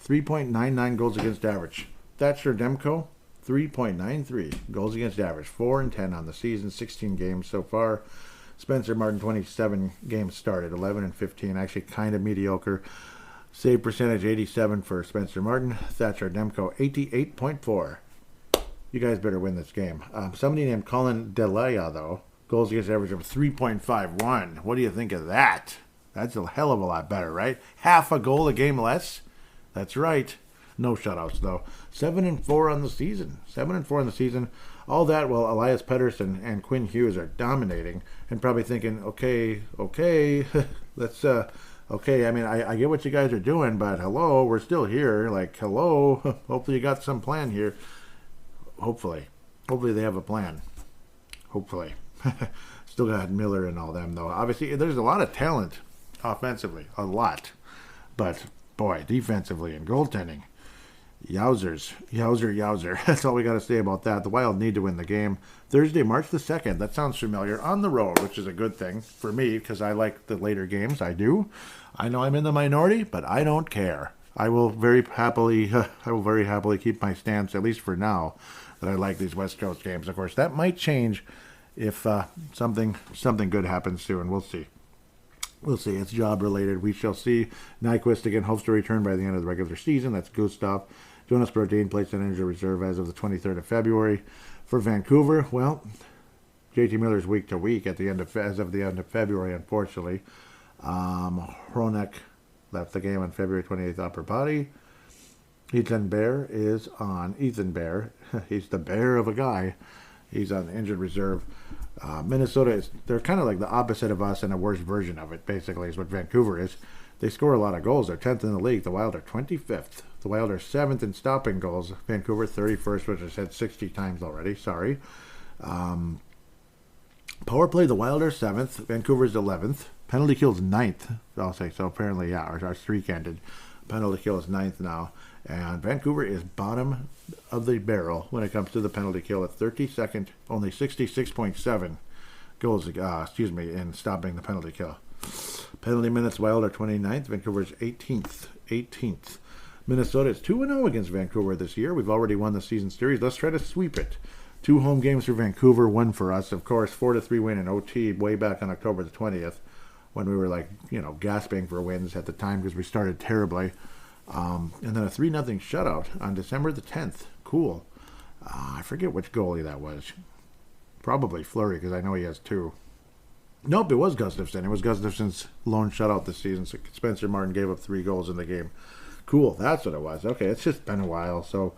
3.99 goals against average. Thatcher Demko, 3.93 goals against average, 4-10 on the season, 16 games so far. Spencer Martin, 27 games started, 11-15, actually kind of mediocre. Save percentage, 87 for Spencer Martin. Thatcher Demko, 88.4. You guys better win this game. Somebody named Colin Delia, though, goals against average of 3.51. What do you think of that? That's a hell of a lot better, right? Half a goal a game less. That's right. No shutouts, though. 7-4 on the season. 7-4 on the season. All that while Elias Pettersson and Quinn Hughes are dominating and probably thinking, okay, let's, okay, I mean, I get what you guys are doing, but hello, we're still here. Like, hello, hopefully you got some plan here. Hopefully they have a plan. Hopefully. Still got Miller and all them, though. Obviously, there's a lot of talent offensively. A lot. But, boy, defensively and goaltending. Yowzers. That's all we got to say about that. The Wild need to win the game. Thursday, March the 2nd. That sounds familiar. On the road, which is a good thing for me because I like the later games. I do. I know I'm in the minority, but I don't care. I will very happily keep my stance, at least for now, that I like these West Coast games. Of course, that might change if something good happens soon. We'll see. It's job related. We shall see. Nyquist again hopes to return by the end of the regular season. That's Gustav. Jonas Brodin placed on injured reserve as of the 23rd of February. For Vancouver, well, JT Miller's week to week as of the end of February, unfortunately. Hronek left the game on February 28th, upper body. Ethan Bear. He's the bear of a guy. He's on injured reserve. Minnesota they're kind of like the opposite of us and a worse version of it, basically, is what Vancouver is. They score a lot of goals. They're 10th in the league. The Wild are 25th. The Wild are 7th in stopping goals. Vancouver 31st, which I said 60 times already. Sorry. Power play, the Wild are 7th. Vancouver's 11th. Penalty kill is 9th, I'll say. So apparently, yeah, our streak ended. Penalty kill is 9th now. And Vancouver is bottom of the barrel when it comes to the penalty kill at 32nd, only 66.7 goals, in stopping the penalty kill. Penalty minutes, Wild are 29th, Vancouver's 18th. Minnesota is 2-0 against Vancouver this year. We've already won the season series. Let's try to sweep it. 2 home games for Vancouver, 1 for us. Of course, 4-3 win in OT way back on October the 20th when we were gasping for wins at the time because we started terribly. And then a 3-0 shutout on December the 10th. Cool. I forget which goalie that was. Probably Fleury, because I know he has 2. Nope, it was Gustafsson. It was Gustafsson's lone shutout this season. So Spencer Martin gave up 3 goals in the game. Cool, that's what it was. Okay, it's just been a while, so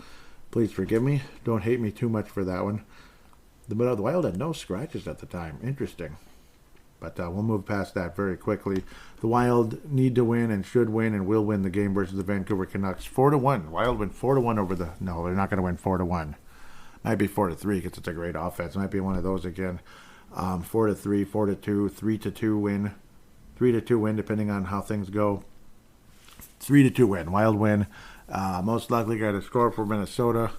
please forgive me. Don't hate me too much for that one. The Wild had no scratches at the time. Interesting. But we'll move past that very quickly. The Wild need to win and should win and will win the game versus the Vancouver Canucks. 4-1. Wild win 4-1 over the... No, they're not going to win 4-1. Might be 4-3 because it's a great offense. Might be one of those again. 4-3, 4-2, 3-2 win. 3-2 win depending on how things go. 3-2 win. Wild win. Most likely guy to score for Minnesota.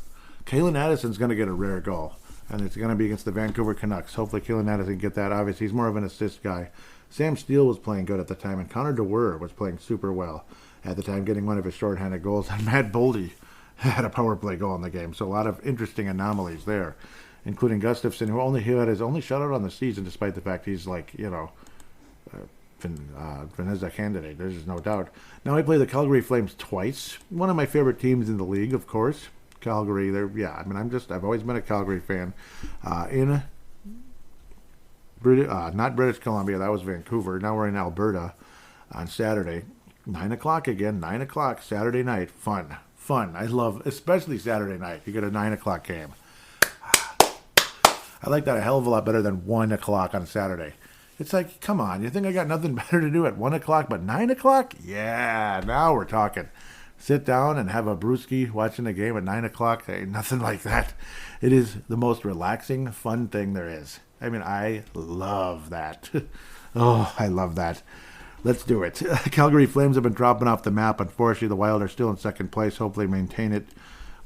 Kalen Addison's going to get a rare goal. And it's going to be against the Vancouver Canucks. Hopefully Kalen Addison can get that. Obviously, he's more of an assist guy. Sam Steele was playing good at the time. And Connor DeWer was playing super well at the time, getting one of his shorthanded goals. And Matt Boldy had a power play goal in the game. So a lot of interesting anomalies there, including Gustafsson, who had his only shutout on the season, despite the fact he's like, Vanessa candidate. There's no doubt. Now I play the Calgary Flames twice. One of my favorite teams in the league, of course. Calgary, I've always been a Calgary fan. Not British Columbia, that was Vancouver. Now we're in Alberta on Saturday. 9 o'clock again, 9 o'clock, Saturday night. Fun. I love, especially Saturday night. You get a 9 o'clock game. I like that a hell of a lot better than 1 o'clock on Saturday. It's like, come on, you think I got nothing better to do at 1 o'clock, but 9 o'clock? Yeah, now we're talking. Sit down and have a brewski watching the game at 9 o'clock. Ain't nothing like that. It is the most relaxing, fun thing there is. I mean, I love that. Oh, I love that. Let's do it. Calgary Flames have been dropping off the map. Unfortunately, the Wild are still in second place. Hopefully maintain it.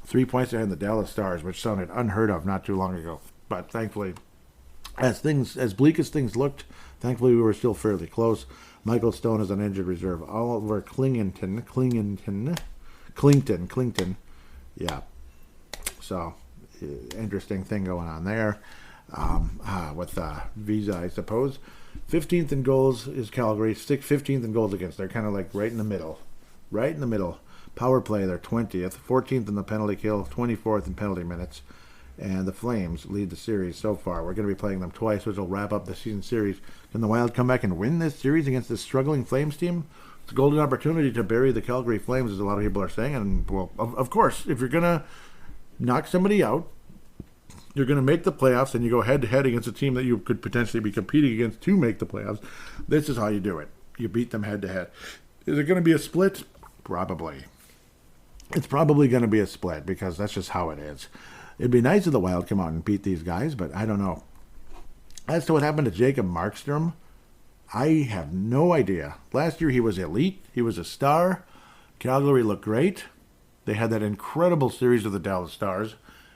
3 points ahead of the Dallas Stars, which sounded unheard of not too long ago. But thankfully, as bleak as things looked, thankfully we were still fairly close. Michael Stone is an injured reserve. Oliver Klington. Yeah. So, interesting thing going on there. With Visa, I suppose. 15th in goals is Calgary. 15th in goals against. They're kind of like right in the middle. Right in the middle. Power play, they're 20th. 14th in the penalty kill. 24th in penalty minutes. And the Flames lead the series so far. We're going to be playing them twice, which will wrap up the season series. Can the Wild come back and win this series against this struggling Flames team? It's a golden opportunity to bury the Calgary Flames, as a lot of people are saying. And, well, of course, if you're going to knock somebody out, you're going to make the playoffs, and you go head-to-head against a team that you could potentially be competing against to make the playoffs. This is how you do it. You beat them head-to-head. Is it going to be a split? Probably. It's probably going to be a split, because that's just how it is. It'd be nice if the Wild come out and beat these guys, but I don't know. As to what happened to Jacob Markstrom, I have no idea. Last year he was elite. He was a star. Calgary looked great. They had that incredible series of the Dallas Stars,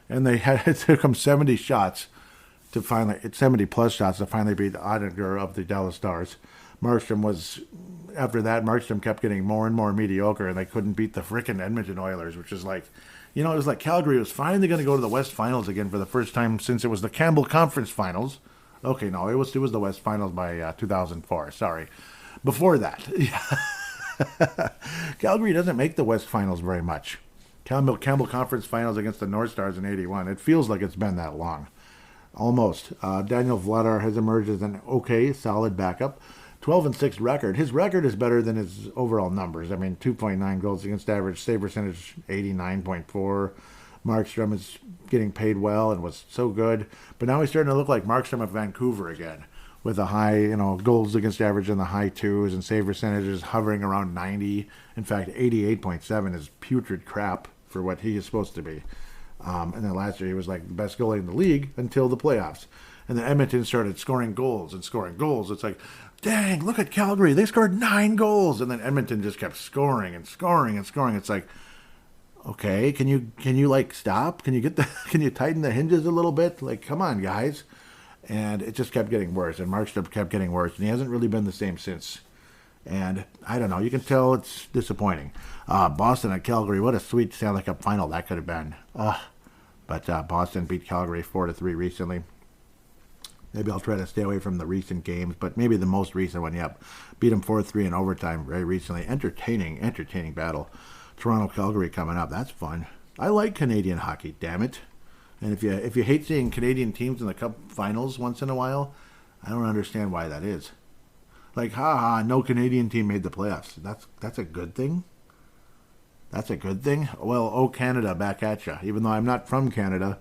and it took them 70 shots to finally, 70-plus shots to finally beat the Oettinger of the Dallas Stars. After that, Markstrom kept getting more and more mediocre, and they couldn't beat the frickin' Edmonton Oilers, which is like, it was like Calgary was finally going to go to the West Finals again for the first time since it was the Campbell Conference Finals. Okay, no, it was the West Finals by 2004. Sorry. Before that, Calgary doesn't make the West Finals very much. Campbell Conference Finals against the North Stars in '81. It feels like it's been that long. Almost. Daniel Vladar has emerged as an okay, solid backup. 12-6 record. His record is better than his overall numbers. I mean, 2.9 goals against average, save percentage 89.4. Markstrom is getting paid well and was so good. But now he's starting to look like Markstrom of Vancouver again, with a high, goals against average in the high 2s and save percentages hovering around 90. In fact, 88.7 is putrid crap for what he is supposed to be. And then last year he was like the best goalie in the league until the playoffs. And then Edmonton started scoring goals. It's like, dang, look at Calgary. They scored 9 goals. And then Edmonton just kept scoring and scoring and scoring. It's like, okay, can you like stop? Can you tighten the hinges a little bit? Like, come on, guys. And it just kept getting worse. And Markstrom kept getting worse. And he hasn't really been the same since. And I don't know. You can tell it's disappointing. Boston and Calgary, what a sweet Stanley Cup final that could have been. But Boston beat Calgary 4-3 recently. Maybe I'll try to stay away from the recent games, but maybe the most recent one, yep. Beat them 4-3 in overtime very recently. Entertaining battle. Toronto-Calgary coming up. That's fun. I like Canadian hockey, damn it. And if you hate seeing Canadian teams in the Cup finals once in a while, I don't understand why that is. Like, no Canadian team made the playoffs. That's a good thing? That's a good thing? Well, oh, Canada, back at ya. Even though I'm not from Canada,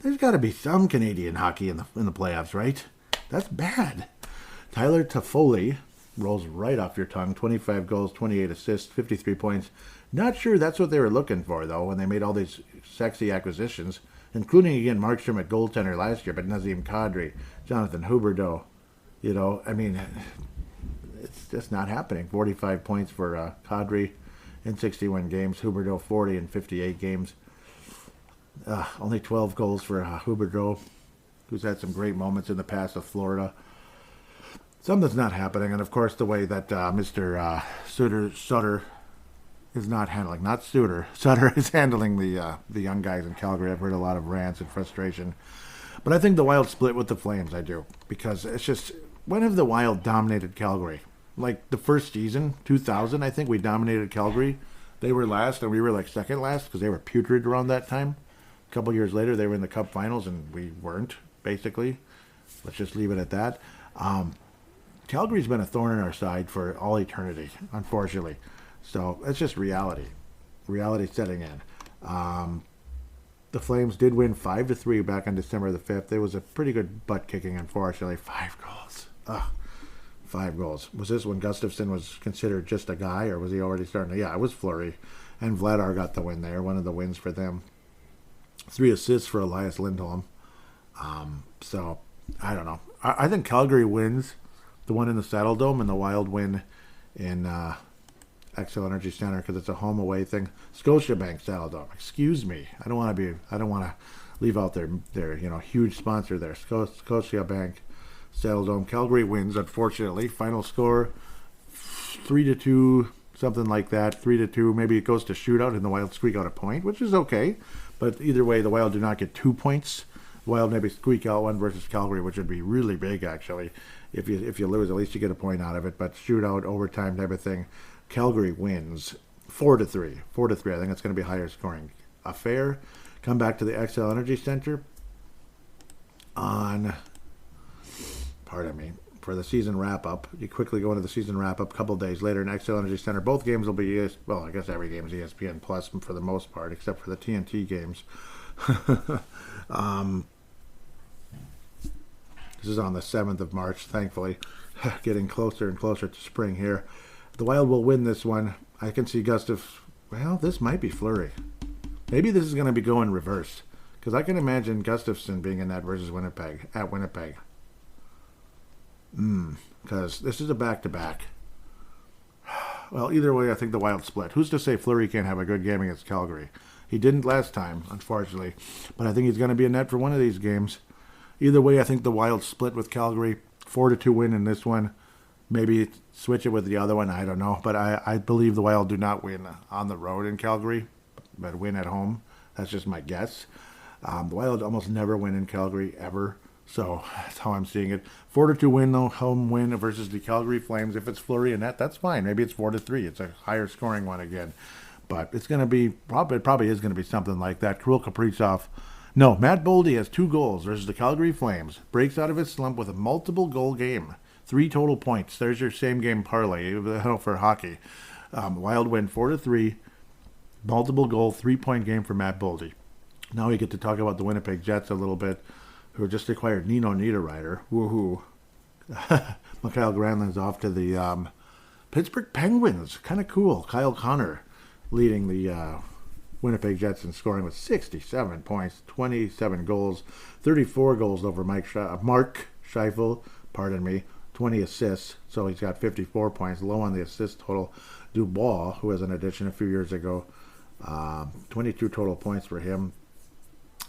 there's got to be some Canadian hockey in the playoffs, right? That's bad. Tyler Toffoli rolls right off your tongue. 25 goals, 28 assists, 53 points. Not sure that's what they were looking for, though, when they made all these sexy acquisitions, including, again, Markstrom at goaltender last year, but Nazem Kadri, Jonathan Huberdeau. You know, I mean, it's just not happening. 45 points for Kadri in 61 games. Huberdeau 40 in 58 games. Only 12 goals for Huberdeau, who's had some great moments in the past with Florida. Something's not happening, and of course the way that Mr. Sutter is not handling, not Sutter, Sutter is handling the young guys in Calgary. I've heard a lot of rants and frustration. But I think the Wild split with the Flames, I do. Because it's just, when have the Wild dominated Calgary? Like the first season, 2000, I think we dominated Calgary. They were last, and we were like second last because they were putrid around that time. A couple years later, they were in the Cup finals, and we weren't, basically. Let's just leave it at that. Calgary's been a thorn in our side for all eternity, unfortunately. So it's just reality. Reality setting in. The Flames did win 5-3 back on December the 5th. It was a pretty good butt kicking, unfortunately. 5 goals. 5 goals. Was this when Gustavsson was considered just a guy, or was he already starting to? Yeah, it was Fleury. And Vladar got the win there, one of the wins for them. 3 assists for Elias Lindholm. So, I don't know. I think Calgary wins the one in the Saddle Dome and the Wild win in Xcel Energy Center because it's a home away thing. Scotiabank Saddle Dome. Excuse me. I don't want to leave out their huge sponsor there. Scotiabank Saddle Dome. Calgary wins, unfortunately. Final score 3-2, something like that. 3-2. Maybe it goes to shootout and the Wild squeak out a point, which is okay. But either way, the Wild do not get 2 points. The Wild maybe squeak out one versus Calgary, which would be really big, actually. If you lose, at least you get a point out of it. But shootout, overtime type of thing. Calgary wins 4-3. 4-3. I think it's going to be higher scoring affair. Come back to the Xcel Energy Center on, for the season wrap-up. You quickly go into the season wrap-up a couple days later in Xcel Energy Center. Both games will be, well, I guess every game is ESPN Plus for the most part, except for the TNT games. This is on the 7th of March, thankfully. Getting closer and closer to spring here. The Wild will win this one. I can see well, this might be Fleury. Maybe this is going to be going reverse. Because I can imagine Gustafsson being in that versus Winnipeg, at Winnipeg. Because this is a back-to-back. Well, either way, I think the Wild split. Who's to say Fleury can't have a good game against Calgary? He didn't last time, unfortunately. But I think he's going to be in net for one of these games. Either way, I think the Wild split with Calgary. 4-2 win in this one. Maybe switch it with the other one. I don't know. But I believe the Wild do not win on the road in Calgary, but win at home. That's just my guess. The Wild almost never win in Calgary, ever. So that's how I'm seeing it. 4-2 win, though. Home win versus the Calgary Flames. If it's Fleury and net, that's fine. Maybe it's 4-3. It's a higher scoring one again. But it's going to be, it probably is going to be something like that. Kirill Kaprizov. No, Matt Boldy has 2 goals versus the Calgary Flames. Breaks out of his slump with a multiple goal game. 3 total points. There's your same game parlay for hockey. Wild win 4-3. Multiple goal, 3-point game for Matt Boldy. Now we get to talk about the Winnipeg Jets a little bit, who just acquired Nino Niederreiter. Woohoo. Mikhail Granlund's off to the Pittsburgh Penguins. Kind of cool. Kyle Connor leading the Winnipeg Jets in scoring with 67 points, 27 goals, 34 goals over Mark Scheifele, 20 assists, so he's got 54 points, low on the assist total. Dubois, who was an addition a few years ago, 22 total points for him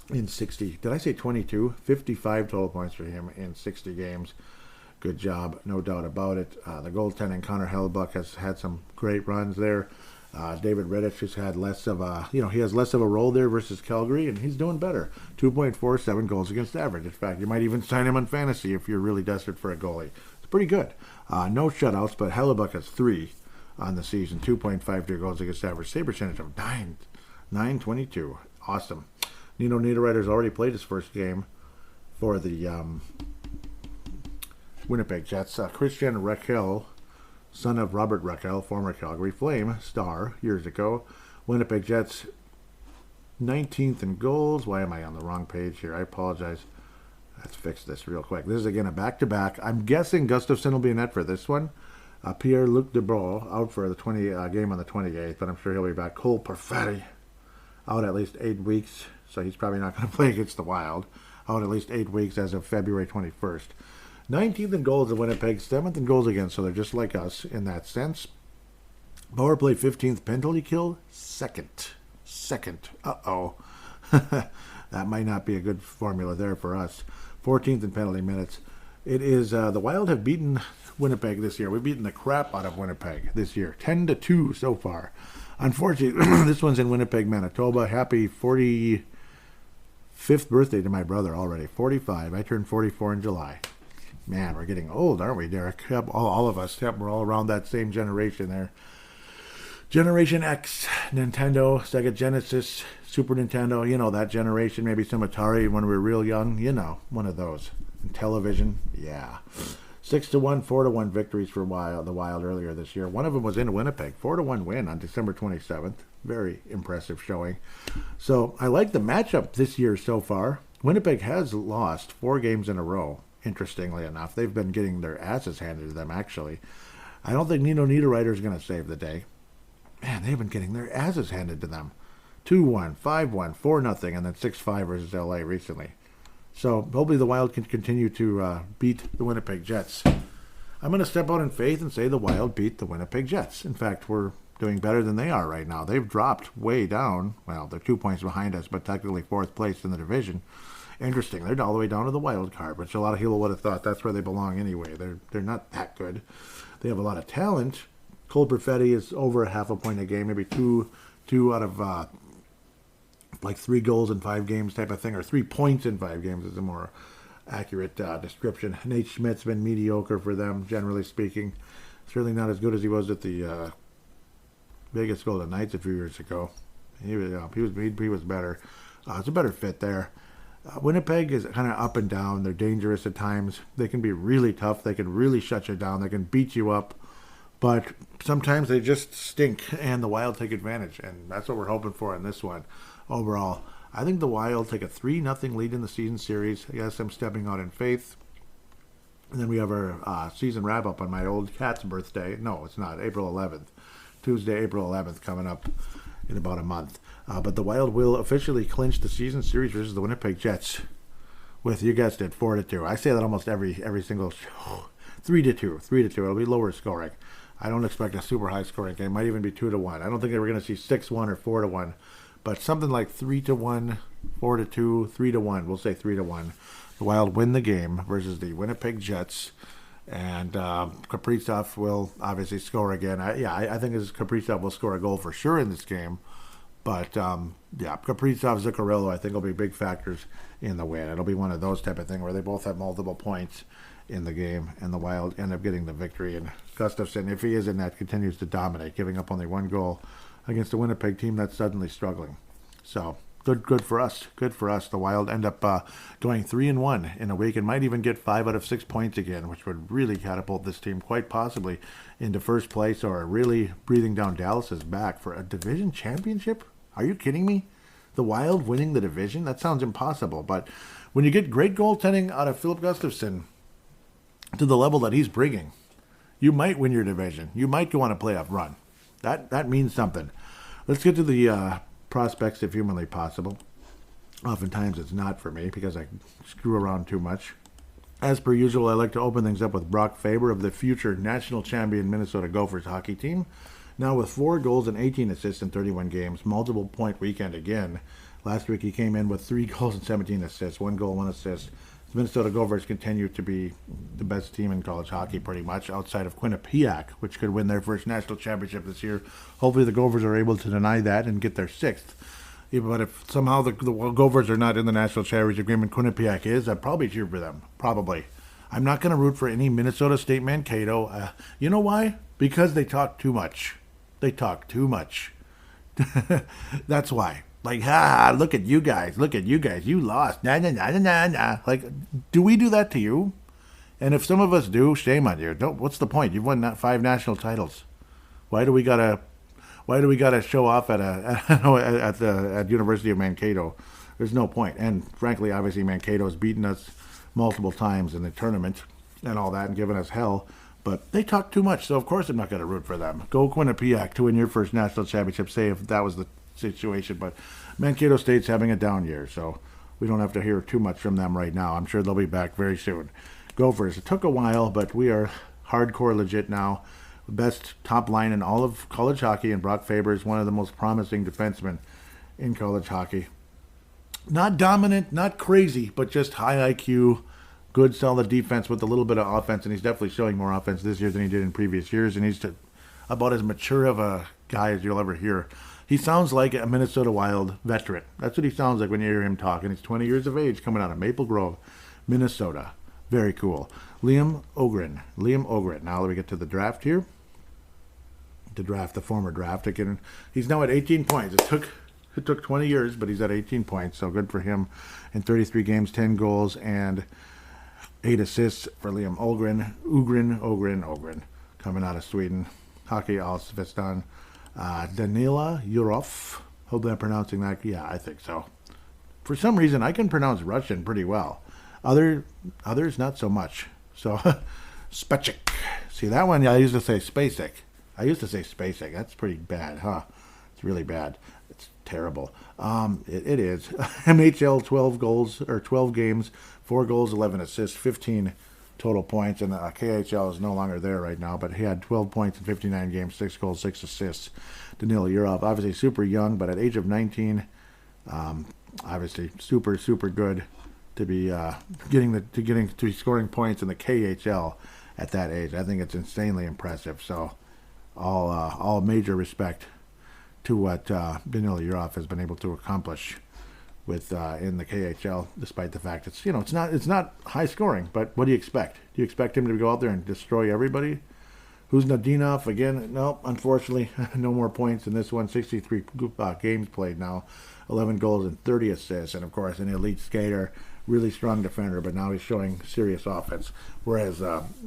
in 60. Did I say 22? 55 total points for him in 60 games. Good job, no doubt about it. The goaltending, Connor Hellebuyck, has had some great runs there. David Rittich has had less of a, he has less of a role there versus Calgary, and he's doing better. 2.47 goals against average. In fact, you might even sign him on fantasy if you're really desperate for a goalie. It's pretty good. No shutouts, but Hellebuyck has 3 on the season. 2.52 goals against average. Save percentage of 9.22. Awesome. Nino Niederreiter's already played his first game for the Winnipeg Jets. Christian Raquel, son of Robert Raquel, former Calgary Flame star years ago. Winnipeg Jets 19th in goals. Why am I on the wrong page here? I apologize. Let's fix this real quick. This is again a back-to-back. I'm guessing Gustavsson will be in net for this one. Pierre-Luc Dubois out for the game on the 28th, but I'm sure he'll be back. Cole Perfetti out at least 8 weeks, so he's probably not going to play against the Wild. Out at least 8 weeks as of February 21st. 19th in goals in Winnipeg, 7th in goals against, so they're just like us in that sense. Power play 15th, penalty kill second. Uh-oh. That might not be a good formula there for us. 14th in penalty minutes. It is the Wild have beaten Winnipeg this year. We've beaten the crap out of Winnipeg this year. 10-2 so far. Unfortunately, this one's in Winnipeg, Manitoba. Happy 45th birthday to my brother already. 45. I turned 44 in July. Man, we're getting old, aren't we, Derek? Yep, all of us. Yep, we're all around that same generation there. Generation X, Nintendo, Sega Genesis, Super Nintendo, you know, that generation, maybe some Atari when we were real young, you know, one of those. And television, yeah. 6-1, 4-1 victories for the Wild earlier this year. One of them was in Winnipeg, 4-1 win on December 27th. Very impressive showing. So I like the matchup this year so far. Winnipeg has lost 4 games in a row, interestingly enough. They've been getting their asses handed to them, actually. I don't think Nino Niederreiter is going to save the day. Man, they've been getting their asses handed to them. 2-1, 5-1, 4-0, and then 6-5 versus LA recently. So hopefully the Wild can continue to beat the Winnipeg Jets. I'm going to step out in faith and say the Wild beat the Winnipeg Jets. In fact, we're doing better than they are right now. They've dropped way down. Well, they're 2 points behind us, but technically 4th place in the division. Interesting. They're all the way down to the wild card, which a lot of people would have thought that's where they belong anyway. They're not that good. They have a lot of talent. Cole Perfetti is over half a point a game, maybe two out of like 3 goals in 5 games type of thing, or 3 points in 5 games is a more accurate description. Nate Schmidt's been mediocre for them, generally speaking. Certainly not as good as he was at the Vegas Golden Knights a few years ago. He was better. It's a better fit there. Winnipeg is kind of up and down. They're dangerous at times. They can be really tough. They can really shut you down. They can beat you up. But sometimes they just stink, and the Wild take advantage, and that's what we're hoping for in this one. Overall, I think the Wild take a 3-0 lead in the season series. I guess I'm stepping out in faith. And then we have our season wrap-up on my old cat's birthday. No, it's not. April 11th. Tuesday, April 11th, coming up in about a month. But the Wild will officially clinch the season series versus the Winnipeg Jets with, you guessed it, 4-2. I say that almost every single show. 3-2. It'll be lower scoring. I don't expect a super high scoring game. It might even be 2-1. I don't think we're going to see 6-1 or 4-1, but something like 3-1, 4-2, 3-1. We'll say 3-1. The Wild win the game versus the Winnipeg Jets, and Kaprizov will obviously score again. I think Kaprizov will score a goal for sure in this game, but Kaprizov, Zuccarello, I think will be big factors in the win. It'll be one of those type of thing where they both have multiple points in the game, and the Wild end up getting the victory. And Gustavsson, if he is in that, continues to dominate, giving up only 1 goal against a Winnipeg team that's suddenly struggling. So good for us. Good for us. The Wild end up going 3-1 in a week, and might even get 5 out of 6 points again, which would really catapult this team quite possibly into first place, or really breathing down Dallas's back for a division championship. Are you kidding me? The Wild winning the division? That sounds impossible. But when you get great goaltending out of Filip Gustavsson to the level that he's bringing, you might win your division. You might go on a playoff run. That means something. Let's get to the prospects if humanly possible. Oftentimes it's not for me because I screw around too much. As per usual, I like to open things up with Brock Faber of the future national champion Minnesota Gophers hockey team. Now with 4 goals and 18 assists in 31 games, multiple point weekend again. Last week he came in with 3 goals and 17 assists, 1 goal, 1 assist. The Minnesota Gophers continue to be the best team in college hockey pretty much, outside of Quinnipiac, which could win their first national championship this year. Hopefully the Gophers are able to deny that and get their 6th. But if somehow the Gophers are not in the national championship game and Quinnipiac is, I'd probably cheer for them. Probably. I'm not going to root for any Minnesota State Mankato. You know why? Because they talk too much. They talk too much. That's why. Like, look at you guys, you lost. Nah, nah, nah, nah, nah, nah. Like, do we do that to you? And if some of us do, shame on you. No, what's the point? You've won 5 national titles. Why do we gotta show off at University of Mankato? There's no point. And frankly, obviously, Mankato's beaten us multiple times in the tournament and all that, and given us hell. But they talk too much, so of course I'm not going to root for them. Go Quinnipiac to win your first national championship, say if that was the situation. But Mankato State's having a down year, so we don't have to hear too much from them right now. I'm sure they'll be back very soon. Gophers, it took a while, but we are hardcore legit now. Best top line in all of college hockey, and Brock Faber is one of the most promising defensemen in college hockey. Not dominant, not crazy, but just high IQ, good solid defense with a little bit of offense, and he's definitely showing more offense this year than he did in previous years, and he's about as mature of a guy as you'll ever hear. He sounds like a Minnesota Wild veteran. That's what he sounds like when you hear him talk, and he's 20 years of age, coming out of Maple Grove, Minnesota. Very cool. Liam Ogren. Now let me get to the draft here. The former draft. Again, he's now at 18 points. It took 20 years, but he's at 18 points, so good for him. In 33 games, 10 goals, and 8 assists for Liam Ogren. Ogren. Coming out of Sweden. Hockey Allsvenskan. Danila Yurov. Hope I'm pronouncing that. Yeah, I think so. For some reason, I can pronounce Russian pretty well. Others, not so much. So, Spacek. See, that one, I used to say Spacek. That's pretty bad, huh? It's really bad. It's terrible. It is. MHL 12 games, 4 goals, 11 assists, 15 total points, and KHL is no longer there right now, but he had 12 points in 59 games, 6 goals, 6 assists. Danila Yurov, obviously super young, but at age of 19, obviously super, super good to be getting to be scoring points in the KHL at that age. I think it's insanely impressive. So all major respect to what Danila Yurov has been able to accomplish with in the KHL, despite the fact it's not high scoring. But what do you expect? Do you expect him to go out there and destroy everybody? Who's Nadinov again? No, unfortunately, no more points in this one. 63 games played now, 11 goals and 30 assists, and of course an elite skater, really strong defender. But now he's showing serious offense. Whereas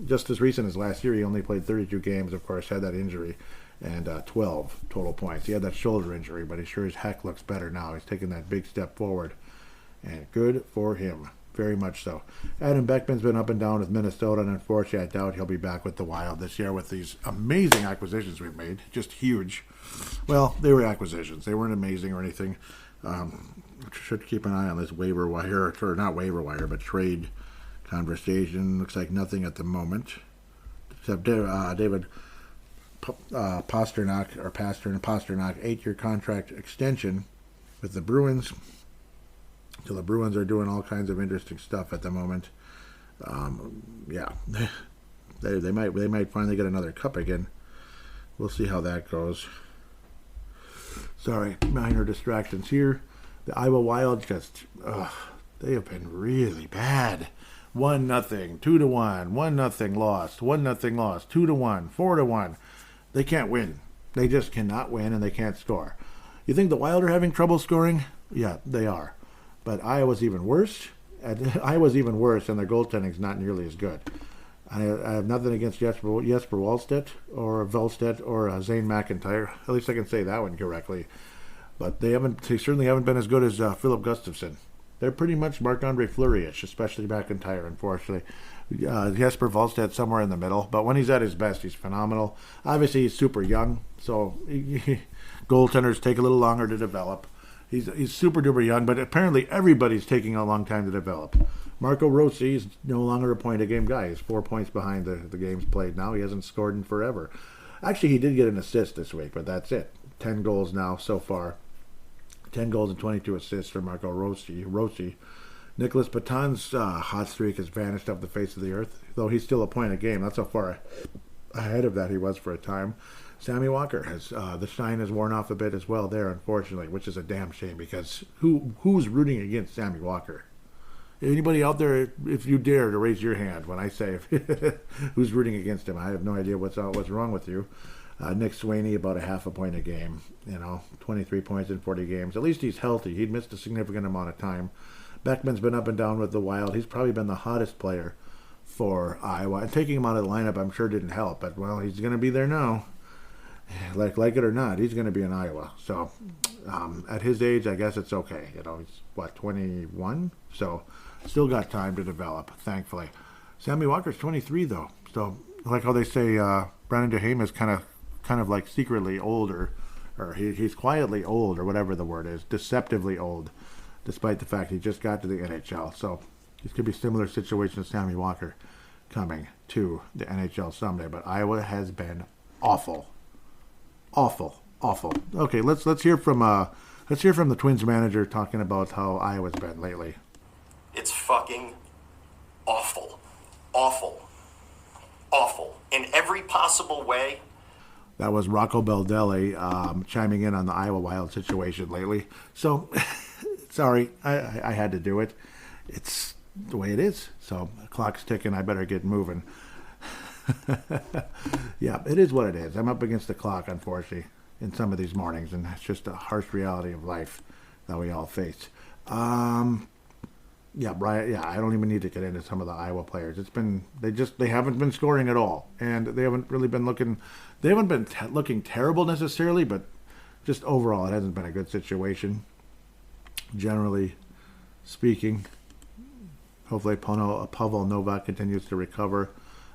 just as recent as last year, he only played 32 games. Of course, had that injury. And 12 total points. He had that shoulder injury, but he sure as heck looks better now. He's taking that big step forward, and good for him, very much so. Adam Beckman's been up and down with Minnesota, and unfortunately, I doubt he'll be back with the Wild this year with these amazing acquisitions we've made. Just huge. Well, they were acquisitions. They weren't amazing or anything. Should keep an eye on this waiver wire, or not waiver wire, but trade conversation. Looks like nothing at the moment, except David Pastrnak, 8-year contract extension with the Bruins. So the Bruins are doing all kinds of interesting stuff at the moment. Yeah, they might finally get another cup again. We'll see how that goes. Sorry, minor distractions here. The Iowa Wild they have been really bad. 1-0, 2-1, 1-0 lost, 1-0 lost, 2-1, 4-1. They can't win. They just cannot win, and they can't score. You think the Wild are having trouble scoring? Yeah, they are. But Iowa's even worse. And their goaltending's not nearly as good. I have nothing against Jesper Wallstedt or Zane McIntyre. At least I can say that one correctly. But they certainly haven't been as good as Filip Gustavsson. They're pretty much Marc-Andre Fleury-ish, especially McIntyre, unfortunately. Jesper Wallstedt somewhere in the middle, but when he's at his best, he's phenomenal. Obviously, he's super young, so goaltenders take a little longer to develop. He's super duper young, but apparently everybody's taking a long time to develop. Marco Rossi is no longer a point a game guy. He's 4 points behind the games played now. He hasn't scored in forever. Actually, he did get an assist this week, but that's it. 10 goals now so far. 10 goals and 22 assists for Marco Rossi. Nicholas Baton's hot streak has vanished off the face of the earth, though he's still a point a game. That's how far ahead of that he was for a time. Sammy Walker has the shine has worn off a bit as well there, unfortunately, which is a damn shame because who's rooting against Sammy Walker? Anybody out there, if you dare to raise your hand when I say who's rooting against him, I have no idea what's wrong with you. Nick Swaney, about a half a point a game. 23 points in 40 games. At least he's healthy. He'd missed a significant amount of time. Beckman's been up and down with the Wild. He's probably been the hottest player for Iowa. And taking him out of the lineup, I'm sure didn't help. But, well, he's going to be there now. Like it or not, he's going to be in Iowa. So, at his age, I guess it's okay. He's, 21? So, still got time to develop, thankfully. Sammy Walker's 23, though. So, like how they say, Brandon Duhaime is kind of like secretly older, or he's quietly old, or whatever the word is, deceptively old, despite the fact he just got to the NHL. So, this could be a similar situation to Sammy Walker coming to the NHL someday. But Iowa has been awful. Awful. Okay, let's hear from the Twins manager talking about how Iowa's been lately. It's fucking awful in every possible way. That was Rocco Baldelli chiming in on the Iowa Wild situation lately. So, sorry, I had to do it. It's the way it is. So, the clock's ticking. I better get moving. Yeah, it is what it is. I'm up against the clock, unfortunately, in some of these mornings, and that's just a harsh reality of life that we all face. Yeah, Brian. Yeah, I don't even need to get into some of the Iowa players. They haven't been scoring at all, and they haven't really been looking. They haven't been looking terrible necessarily, but just overall, it hasn't been a good situation. Generally speaking, hopefully Pavel Novak continues to recover.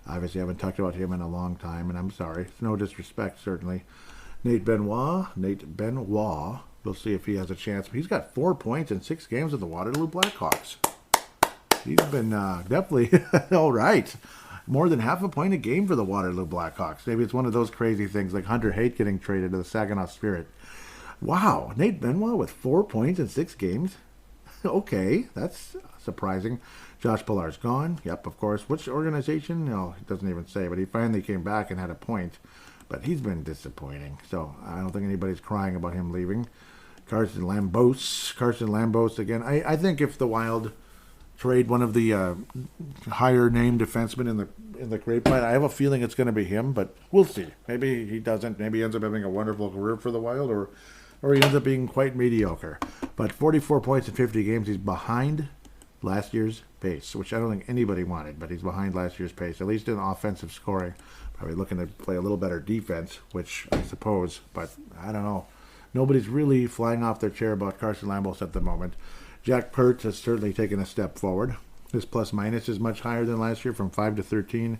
Obviously, I haven't talked about him in a long time, and I'm sorry. It's no disrespect, certainly. Nate Benoit. We'll see if he has a chance. He's got 4 points in 6 games with the Waterloo Blackhawks. He's been definitely all right. More than half a point a game for the Waterloo Blackhawks. Maybe it's one of those crazy things like Hunter Haight getting traded to the Saginaw Spirit. Wow, Nate Benoit with 4 points in 6 games? Okay, that's surprising. Josh Pillar's gone. Yep, of course. Which organization? No, it doesn't even say, but he finally came back and had a point. But he's been disappointing. So I don't think anybody's crying about him leaving. Carson Lambos again. I think if the Wild trade one of the higher named defensemen in the grapevine, I have a feeling it's going to be him, but we'll see. Maybe he doesn't. Maybe he ends up having a wonderful career for the Wild, or he ends up being quite mediocre. But 44 points in 50 games, he's behind last year's pace, which I don't think anybody wanted, but he's behind last year's pace, at least in offensive scoring. Probably looking to play a little better defense, which I suppose, but I don't know. Nobody's really flying off their chair about Carson Lambos at the moment. Jack Pert has certainly taken a step forward. His plus-minus is much higher than last year, from 5 to 13,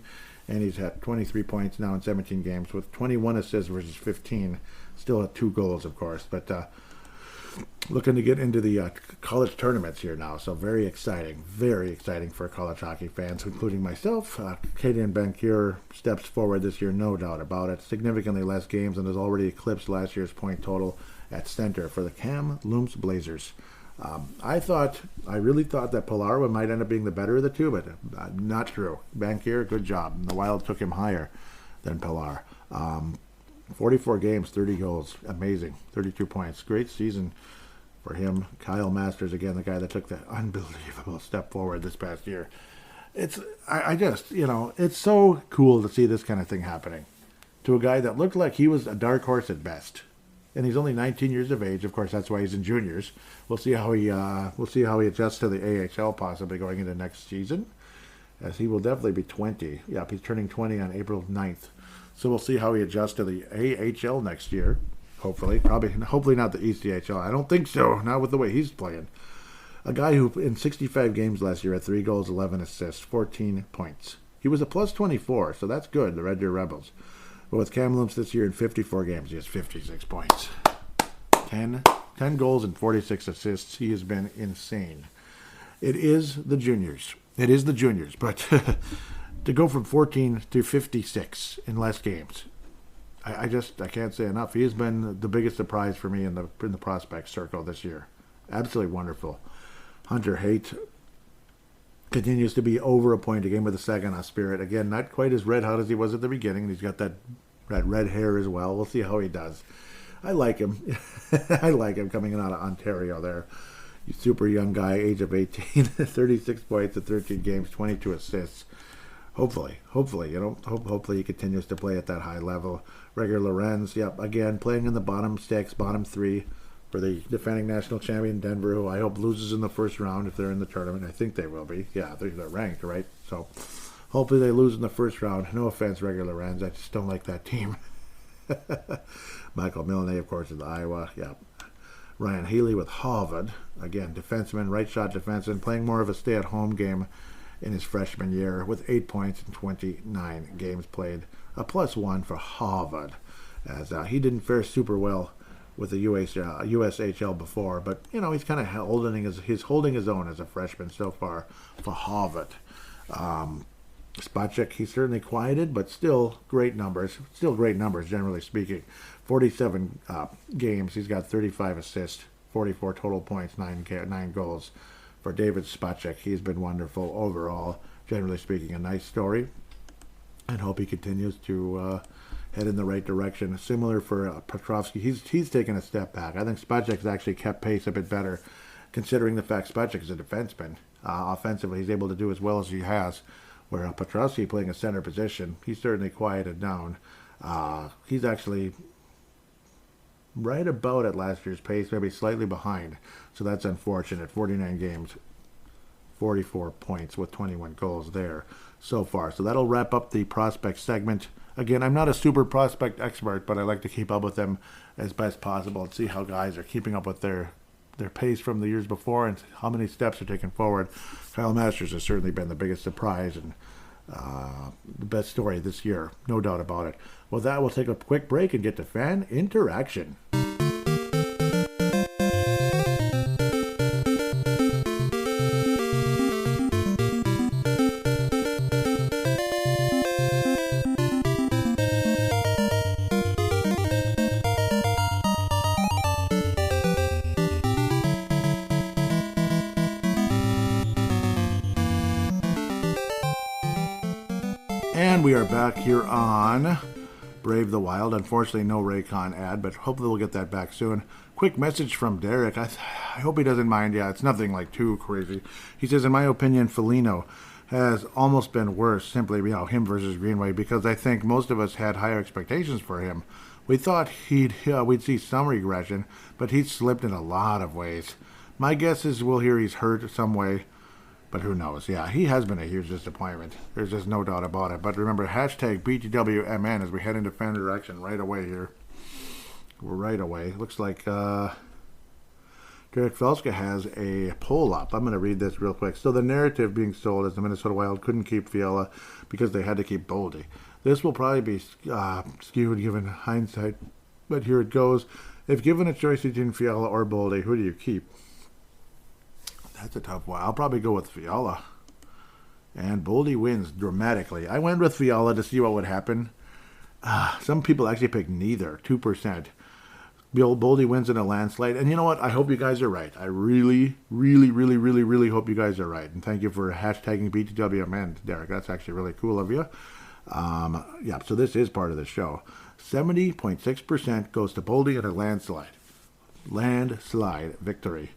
and he's at 23 points now in 17 games, with 21 assists versus 15. Still at 2 goals, of course, but looking to get into the college tournaments here now, so very exciting for college hockey fans, including myself. Kaden Bankier steps forward this year, no doubt about it. Significantly less games and has already eclipsed last year's point total at center for the Kamloops Blazers. I really thought that Pilar might end up being the better of the two, but not true. Bankier, good job. The Wild took him higher than Pilar. 44 games, 30 goals. Amazing. 32 points. Great season for him. Kyle Masters, again, the guy that took that unbelievable step forward this past year. It's so cool to see this kind of thing happening to a guy that looked like he was a dark horse at best. And he's only 19 years of age. Of course, that's why he's in juniors. We'll see how he adjusts to the AHL possibly going into next season, as he will definitely be 20. Yep, he's turning 20 on April 9th. So we'll see how he adjusts to the AHL next year. Hopefully not the ECHL. I don't think so. Not with the way he's playing. A guy who in 65 games last year had 3 goals, 11 assists, 14 points. He was a plus 24, so that's good. The Red Deer Rebels. But with Kamloops this year in 54 games, he has 56 points. 10 goals and 46 assists. He has been insane. It is the juniors, but to go from 14 to 56 in less games, I can't say enough. He has been the biggest surprise for me in the prospect circle this year. Absolutely wonderful. Hunter Haight continues to be over a point a game with the Saginaw Spirit. Again, not quite as red hot as he was at the beginning. He's got that red hair as well. We'll see how he does. I like him. I like him coming out of Ontario there. He's a super young guy, age of 18, 36 points in 13 games, 22 assists. Hopefully, hopefully he continues to play at that high level. Regular Lorenz, yep, again, playing in the bottom six, bottom three for the defending national champion Denver, who I hope loses in the first round if they're in the tournament. I think they will be. Yeah, they're ranked, right? So hopefully they lose in the first round. No offense, Regular Lorenz. I just don't like that team. Michael Milne, of course, is Iowa. Yeah. Ryan Healy with Harvard. Again, defenseman, right shot defenseman, playing more of a stay-at-home game in his freshman year with 8 points in 29 games played. A +1 for Harvard, as he didn't fare super well with the USHL before, but he's kind of holding his own as a freshman so far for Harvard. Spacek, he's certainly quieted, but still great numbers. Still great numbers, generally speaking. 47 games, he's got 35 assists, 44 total points, 9 goals. For David Spacek, he's been wonderful overall. Generally speaking, a nice story. And hope he continues to head in the right direction. Similar for Petrovsky, he's taken a step back. I think Spacek's actually kept pace a bit better, considering the fact Spacek is a defenseman. Offensively, he's able to do as well as he has. Where Petrovsky playing a center position, he's certainly quieted down. He's actually right about at last year's pace, maybe slightly behind. So that's unfortunate. 49 games, 44 points with 21 goals there so far. So that'll wrap up the prospect segment. Again, I'm not a super prospect expert, but I like to keep up with them as best possible and see how guys are keeping up with their pace from the years before and how many steps are taken forward. Kyle Masters has certainly been the biggest surprise and the best story this year, no doubt about it. With that, we'll take a quick break and get to fan interaction. And we are back here on Brave the Wild. Unfortunately, no Raycon ad, but hopefully we'll get that back soon. Quick message from Derek. I hope he doesn't mind. Yeah, it's nothing like too crazy. He says, in my opinion, Foligno has almost been worse, simply, him versus Greenway, because I think most of us had higher expectations for him. We thought we'd see some regression, but he's slipped in a lot of ways. My guess is we'll hear he's hurt some way. But who knows? Yeah, he has been a huge disappointment. There's just no doubt about it. But remember, hashtag BTWMN as we head into fan direction right away here. We're right away. Looks like Derek Felska has a poll up. I'm going to read this real quick. So the narrative being sold is the Minnesota Wild couldn't keep Fiala because they had to keep Boldy. This will probably be skewed given hindsight. But here it goes. If given a choice between Fiala or Boldy, who do you keep? That's a tough one. I'll probably go with Fiala. And Boldy wins dramatically. I went with Fiala to see what would happen. Some people actually picked neither, 2%. Boldy wins in a landslide. And you know what? I hope you guys are right. I really, really, really, really, really hope you guys are right. And thank you for hashtagging BTWMN, Derek. That's actually really cool of you. Yeah, so this is part of the show. 70.6% goes to Boldy in a landslide. Landslide victory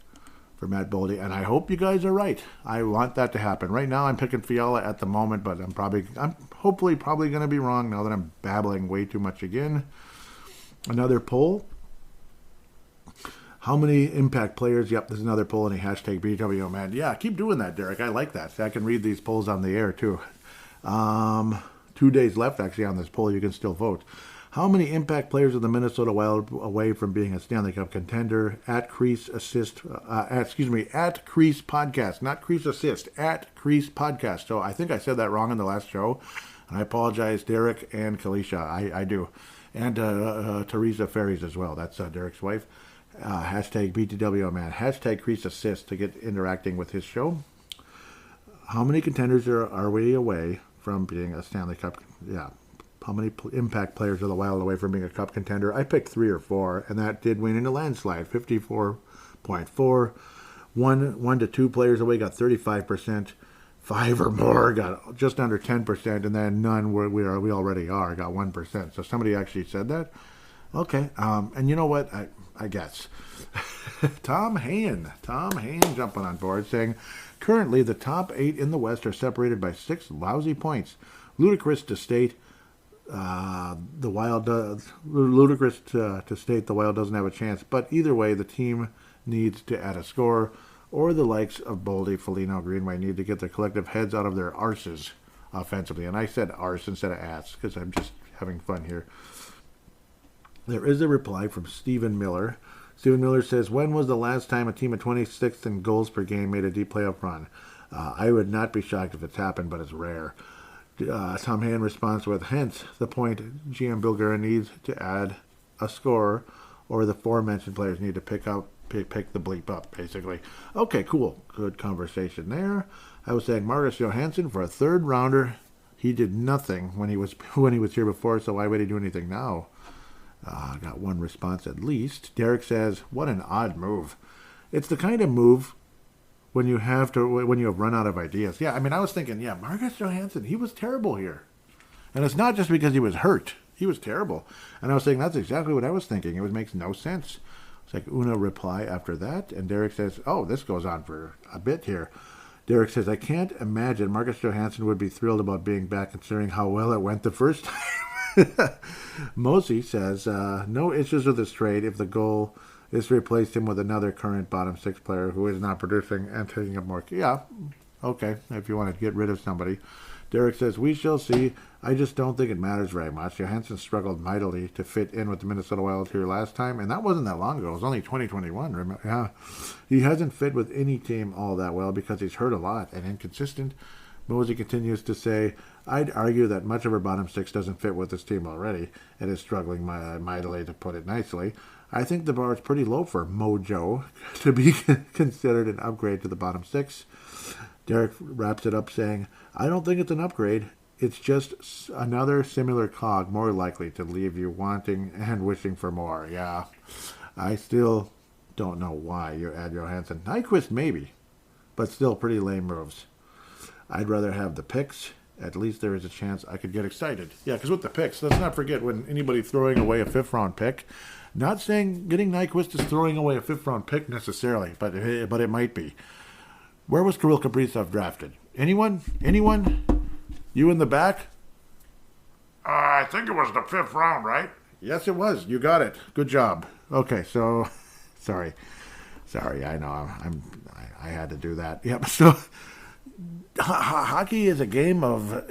for Matt Boldy, and I hope you guys are right. I want that to happen. Right now, I'm picking Fiala at the moment, but I'm hopefully probably going to be wrong now that I'm babbling way too much again. Another poll. How many impact players? Yep, there's another poll in a hashtag BWMN. Yeah, keep doing that, Derek. I like that. I can read these polls on the air, too. 2 days left, actually, on this poll. You can still vote. How many impact players of the Minnesota Wild away from being a Stanley Cup contender? At Crease Assist, at Crease Podcast, not Crease Assist, at Crease Podcast. So I think I said that wrong in the last show, and I apologize, Derek and Kalisha. I do, and Teresa Ferries as well. That's Derek's wife. Hashtag BTWMan. Hashtag Crease Assist to get interacting with his show. How many contenders are we away from being a Stanley Cup? Yeah. How many impact players are the Wild away from being a cup contender? I picked 3 or 4, and that did win in a landslide, 54.4. One to 2 players away got 35%. 5 or more got just under 10%, and then none where we already are got 1%. So somebody actually said that. Okay, and you know what? I guess Tom Hain jumping on board saying, currently the top 8 in the West are separated by 6 lousy points. Ludicrous to state ludicrous to state the Wild doesn't have a chance. But either way, the team needs to add a score, or the likes of Boldy, Foligno, Greenway need to get their collective heads out of their arses offensively. And I said arse instead of ass because I'm just having fun here. There is a reply from Stephen Miller. Stephen Miller says, when was the last time a team at 26th in goals per game made a deep playoff run? I would not be shocked if it's happened, but it's rare. Tom Hand responds with, hence the point GM Bill Guerin needs to add a score, or the aforementioned players need to pick the bleep up, basically. Okay, cool. Good conversation there. I was saying Marcus Johansson for a third rounder. He did nothing when he was here before, so why would he do anything now? Got one response at least. Derek says, what an odd move. It's the kind of move when you have run out of ideas. Yeah, I mean, I was thinking, Marcus Johansson, he was terrible here. And it's not just because he was hurt. He was terrible. And I was saying, that's exactly what I was thinking. It makes no sense. It's like Una reply after that. And Derek says, oh, this goes on for a bit here. Derek says, I can't imagine Marcus Johansson would be thrilled about being back considering how well it went the first time. Mosey says, no issues with this trade if the goal is to replace him with another current bottom six player who is not producing and taking up more. Yeah, okay, if you want to get rid of somebody. Derek says, we shall see. I just don't think it matters very much. Johansson struggled mightily to fit in with the Minnesota Wild here last time, and that wasn't that long ago. It was only 2021. Remember? Yeah. He hasn't fit with any team all that well because he's hurt a lot and inconsistent. Mosey continues to say, I'd argue that much of our bottom six doesn't fit with this team already and is struggling mightily, to put it nicely. I think the bar is pretty low for Mojo to be considered an upgrade to the bottom six. Derek wraps it up saying, I don't think it's an upgrade. It's just another similar cog more likely to leave you wanting and wishing for more. Yeah, I still don't know why you add Johansson. Nyquist maybe, but still pretty lame moves. I'd rather have the picks. At least there is a chance I could get excited. Yeah, because with the picks, let's not forget when anybody throwing away a fifth-round pick, not saying getting Nyquist is throwing away a fifth-round pick necessarily, but it might be. Where was Kirill Kaprizov drafted? Anyone? You in the back? I think it was the fifth round, right? Yes, it was. You got it. Good job. Okay, so sorry. I know I had to do that. Yep. So hockey is a game of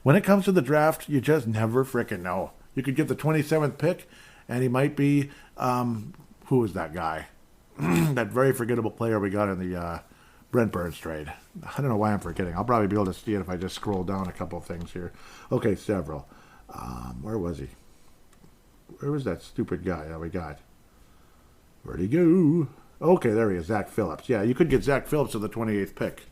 when it comes to the draft, you just never frickin' know. You could get the 27th pick, and he might be who was that guy? That very forgettable player we got in the Brent Burns trade. I don't know why I'm forgetting. I'll probably be able to see it if I just scroll down a couple of things here. Okay, several. Where was he? Where was that stupid guy that we got? Where'd he go? Okay, there he is, Zach Phillips. Yeah, you could get Zach Phillips with the 28th pick.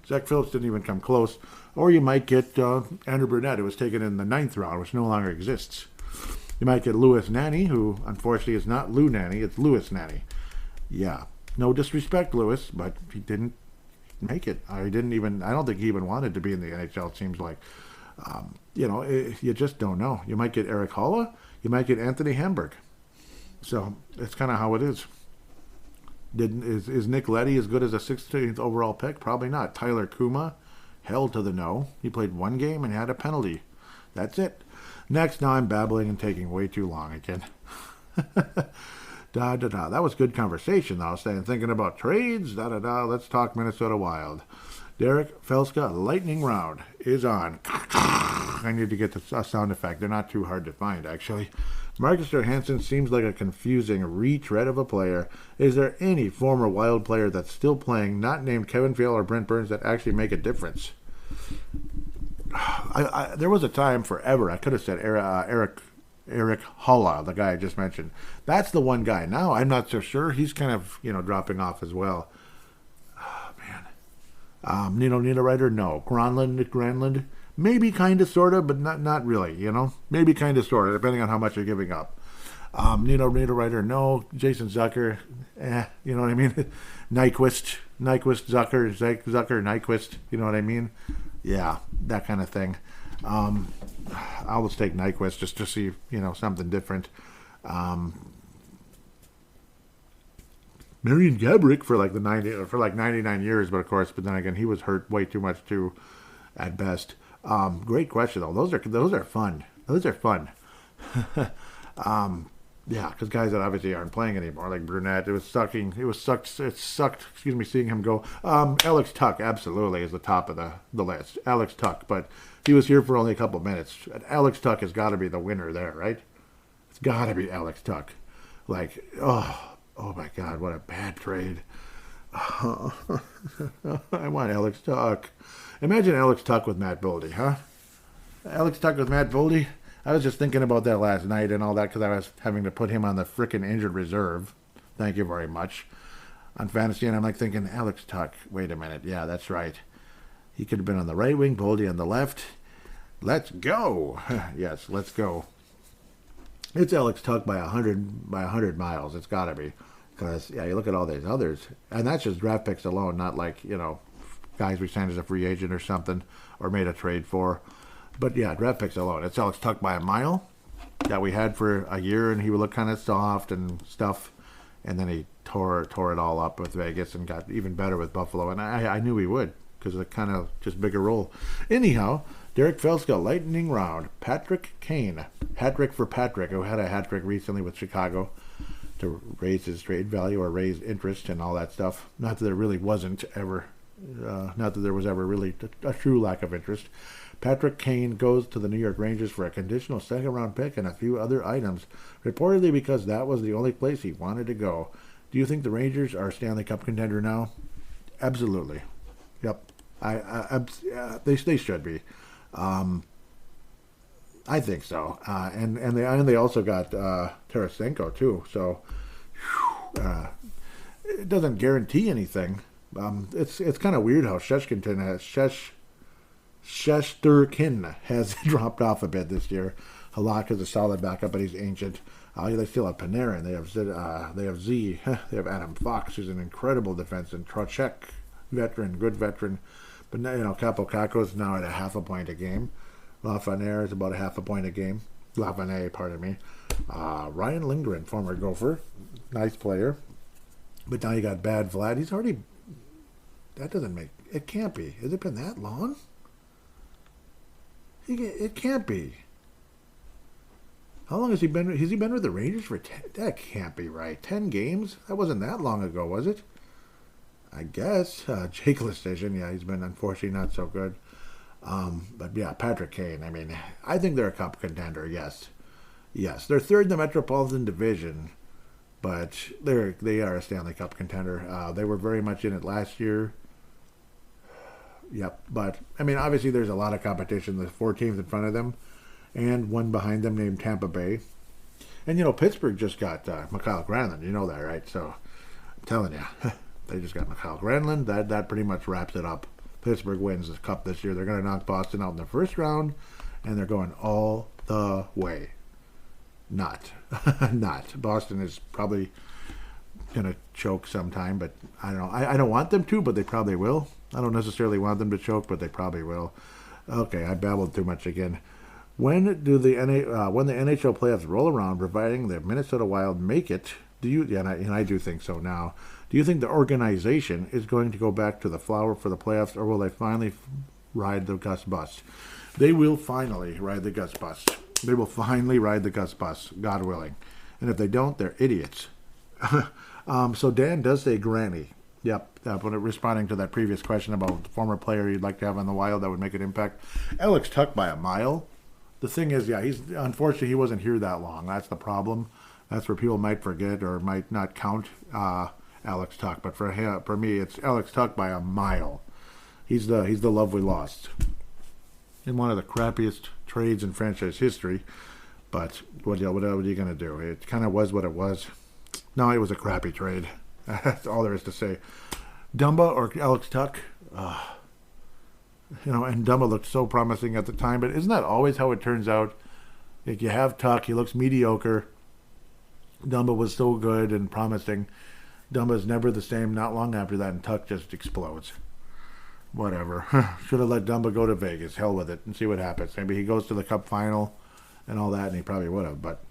Zach Phillips didn't even come close. Or you might get Andrew Burnett, who was taken in the 9th round, which no longer exists. You might get Louis Nanny, who unfortunately is not Lou Nanny, it's Louis Nanny. Yeah, no disrespect, Louis, but he didn't make it. I don't think he even wanted to be in the NHL, it seems like. You just don't know. You might get Eric Holla, you might get Anthony Hamburg. So it's kind of how it is. Is Nick Leddy as good as a 16th overall pick? Probably not. Tyler Kuma, hell to the no. He played one game and had a penalty. That's it. Next, now I'm babbling and taking way too long again. That was good conversation, though. Thinking about trades. Let's talk Minnesota Wild. Derek Felska, lightning round is on. I need to get the sound effect. They're not too hard to find, actually. Marcus Johansson seems like a confusing retread of a player. Is there any former Wild player that's still playing, not named Kevin Fiala or Brent Burns, that actually make a difference? There was a time forever I could have said Eric Holla, the guy I just mentioned. That's the one guy. Now I'm not so sure. He's kind of dropping off as well. Oh, man. Nino Niederreiter, no. Granlund, maybe kind of, sort of, but not really. Maybe kind of, sort of, depending on how much you're giving up. Nino Niederreiter, no. Jason Zucker, you know what I mean? Nyquist, Zucker, Nyquist, you know what I mean? Yeah, that kind of thing. I'll just take Nyquist just to see, something different. Marian Gaborik for like 99 years, but then again, he was hurt way too much too, at best. Great question though. Those are fun. Those are fun. Yeah, because guys that obviously aren't playing anymore, like Brunette, it sucked. It sucked. Excuse me, seeing him go. Alex Tuck absolutely is the top of the list. Alex Tuck, but he was here for only a couple minutes. Alex Tuck has got to be the winner there, right? It's got to be Alex Tuck. Like, oh my God, what a bad trade. I want Alex Tuck. Imagine Alex Tuck with Matt Boldy, huh? Alex Tuck with Matt Boldy. I was just thinking about that last night and all that because I was having to put him on the frickin' injured reserve. Thank you very much. On fantasy, and I'm like thinking, Alex Tuck, wait a minute. Yeah, that's right. He could have been on the right wing, Boldy on the left. Let's go. Yes, let's go. It's Alex Tuck by 100 miles. It's got to be. Because, yeah, you look at all these others, and that's just draft picks alone, not like, guys we signed as a free agent or something or made a trade for. But, yeah, draft picks alone. It's Alex Tuck by a mile that we had for a year, and he would look kind of soft and stuff. And then he tore it all up with Vegas and got even better with Buffalo. And I knew he would because of the kind of just bigger role. Anyhow, Derek Felska, lightning round. Patrick Kane. Hat-trick for Patrick, who had a hat-trick recently with Chicago to raise his trade value or raise interest and all that stuff. Not that there really wasn't ever, not that there was ever really a true lack of interest. Patrick Kane goes to the New York Rangers for a conditional second-round pick and a few other items, reportedly because that was the only place he wanted to go. Do you think the Rangers are a Stanley Cup contender now? Absolutely. Yep. They should be. I think so. And they also got Tarasenko too. So it doesn't guarantee anything. It's kind of weird how Shesterkin has dropped off a bit this year. Halak is a solid backup, but he's ancient. They still have Panarin. They have Z. They have Adam Fox, who's an incredible defenseman. Trocheck, good veteran. But now, Capo Caco is now at a half a point a game. Lafreniere is about a half a point a game. Lafreniere, pardon me. Ryan Lindgren, former Gopher, nice player. But now you got bad Vlad. He's already. That doesn't make. It can't be. Has it been that long? It can't be. How long has he been? Has he been with the Rangers for 10? That can't be right. 10 games? That wasn't that long ago, was it? I guess. Jake Lecision, yeah, he's been unfortunately not so good. But yeah, Patrick Kane. I mean, I think they're a cup contender. Yes, they're third in the Metropolitan Division, but they are a Stanley Cup contender. They were very much in it last year. Yep, but I mean, obviously there's a lot of competition. There's 4 teams in front of them, and one behind them named Tampa Bay. And Pittsburgh just got Mikhail Granlund. You know that, right? So I'm telling you, they just got Mikhail Granlund. That pretty much wraps it up. Pittsburgh wins the cup this year. They're going to knock Boston out in the first round, and they're going all the way. Not. Boston is probably going to choke sometime, but I don't know. I don't want them to, but they probably will. I don't necessarily want them to choke, but they probably will. Okay, I babbled too much again. When the NHL playoffs roll around, providing the Minnesota Wild make it, and I do think so now, do you think the organization is going to go back to the flower for the playoffs, or will they finally ride the Gus bus? They will finally ride the Gus bus. They will finally ride the Gus bus, God willing. And if they don't, they're idiots. So Dan does say Granny. Yep, when responding to that previous question about the former player you'd like to have on the Wild that would make an impact. Alex Tuck by a mile. The thing is, yeah, unfortunately he wasn't here that long. That's the problem. That's where people might forget or might not count Alex Tuck. But for me, it's Alex Tuck by a mile. He's the love we lost in one of the crappiest trades in franchise history. But what are you going to do? It kind of was what it was. No, it was a crappy trade. That's all there is to say. Dumba or Alex Tuck? And Dumba looked so promising at the time, but isn't that always how it turns out? Like you have Tuck, he looks mediocre. Dumba was so good and promising. Dumba's never the same not long after that, and Tuck just explodes. Whatever. Should have let Dumba go to Vegas. Hell with it and see what happens. Maybe he goes to the Cup final and all that, and he probably would have, but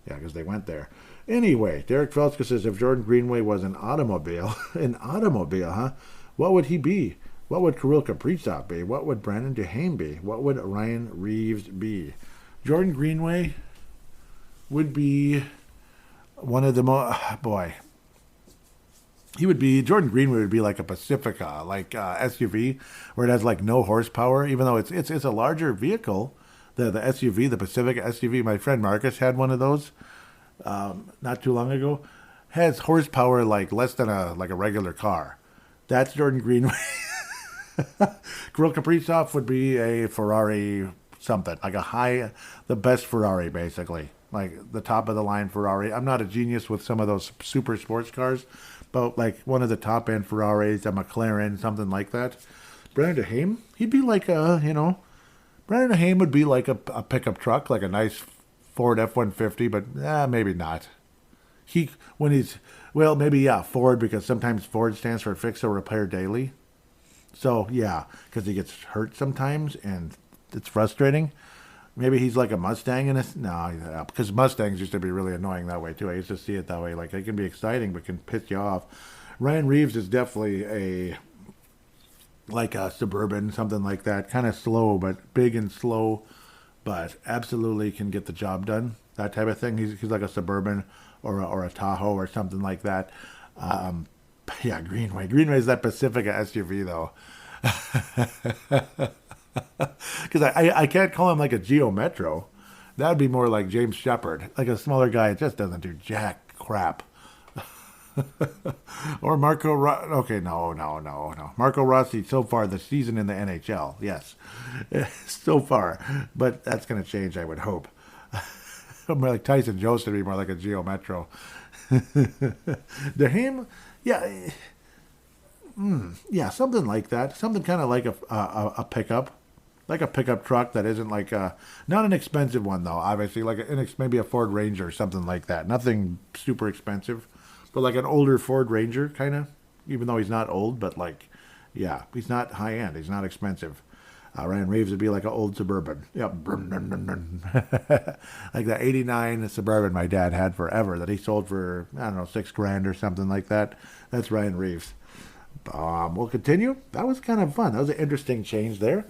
yeah, because they went there. Anyway, Derek Felska says, if Jordan Greenway was an automobile, huh? What would he be? What would Kirill Kaprizov be? What would Brandon Duhaime be? What would Ryan Reeves be? Jordan Greenway would be one of the boy. He would be Jordan Greenway would be like a Pacifica, like SUV, where it has like no horsepower, even though it's a larger vehicle. The SUV, the Pacifica SUV. My friend Marcus had one of those not too long ago. Has horsepower like less than a regular car. That's Jordan Greenway. Kirill Kaprizov would be a Ferrari something, like the best Ferrari basically, like the top of the line Ferrari. I'm not a genius with some of those super sports cars, but like one of the top end Ferraris, a McLaren, something like that. Brandon Duhaime, he'd be like Brandon Duhaime would be like a pickup truck, like a nice Ford F-150, but maybe not. Maybe Ford, because sometimes Ford stands for fix or repair daily. So yeah, because he gets hurt sometimes and it's frustrating. Maybe he's like a Mustang because Mustangs used to be really annoying that way too. I used to see it that way. Like they can be exciting but can piss you off. Ryan Reeves is definitely like a Suburban, something like that. Kind of slow, but big and slow, but absolutely can get the job done. That type of thing. He's like a Suburban or a Tahoe or something like that. Greenway. Greenway's that Pacifica SUV though. Because I can't call him like a Geo Metro. That would be more like James Shepard, like a smaller guy. It just doesn't do jack crap. Or Marco okay, no. Marco Rossi so far this season in the NHL, yes. So far. But that's going to change, I would hope. More like Tyson Jost to be more like a Geo Metro. Duhaime, something like that. Something kind of like a pickup. Like a pickup truck that isn't like not an expensive one though, obviously. Like maybe a Ford Ranger or something like that. Nothing super expensive. But like an older Ford Ranger, kind of. Even though he's not old, but like, he's not high end. He's not expensive. Ryan Reeves would be like an old Suburban. Yep. Like that 89 Suburban my dad had forever that he sold for, I don't know, $6,000 or something like that. That's Ryan Reeves. We'll continue. That was kind of fun. That was an interesting change there.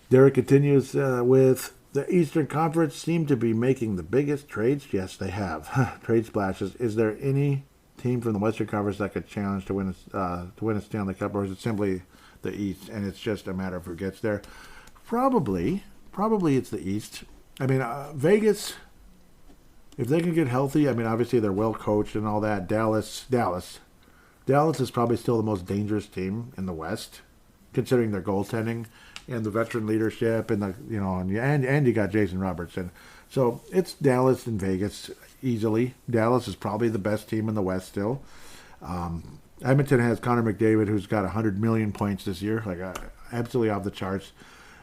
Derek continues with the Eastern Conference seem to be making the biggest trades. Yes, they have. Trade splashes. Is there any team from the Western Conference that could challenge to win a Stanley Cup, or is it simply the East and it's just a matter of who gets there? Probably it's the East. I mean, Vegas, if they can get healthy, I mean, obviously they're well coached and all that. Dallas is probably still the most dangerous team in the West, considering their goaltending and the veteran leadership and and you got Jason Robertson. So it's Dallas and Vegas easily. Dallas is probably the best team in the West still. Edmonton has Connor McDavid, who's got 100 million points this year, like absolutely off the charts.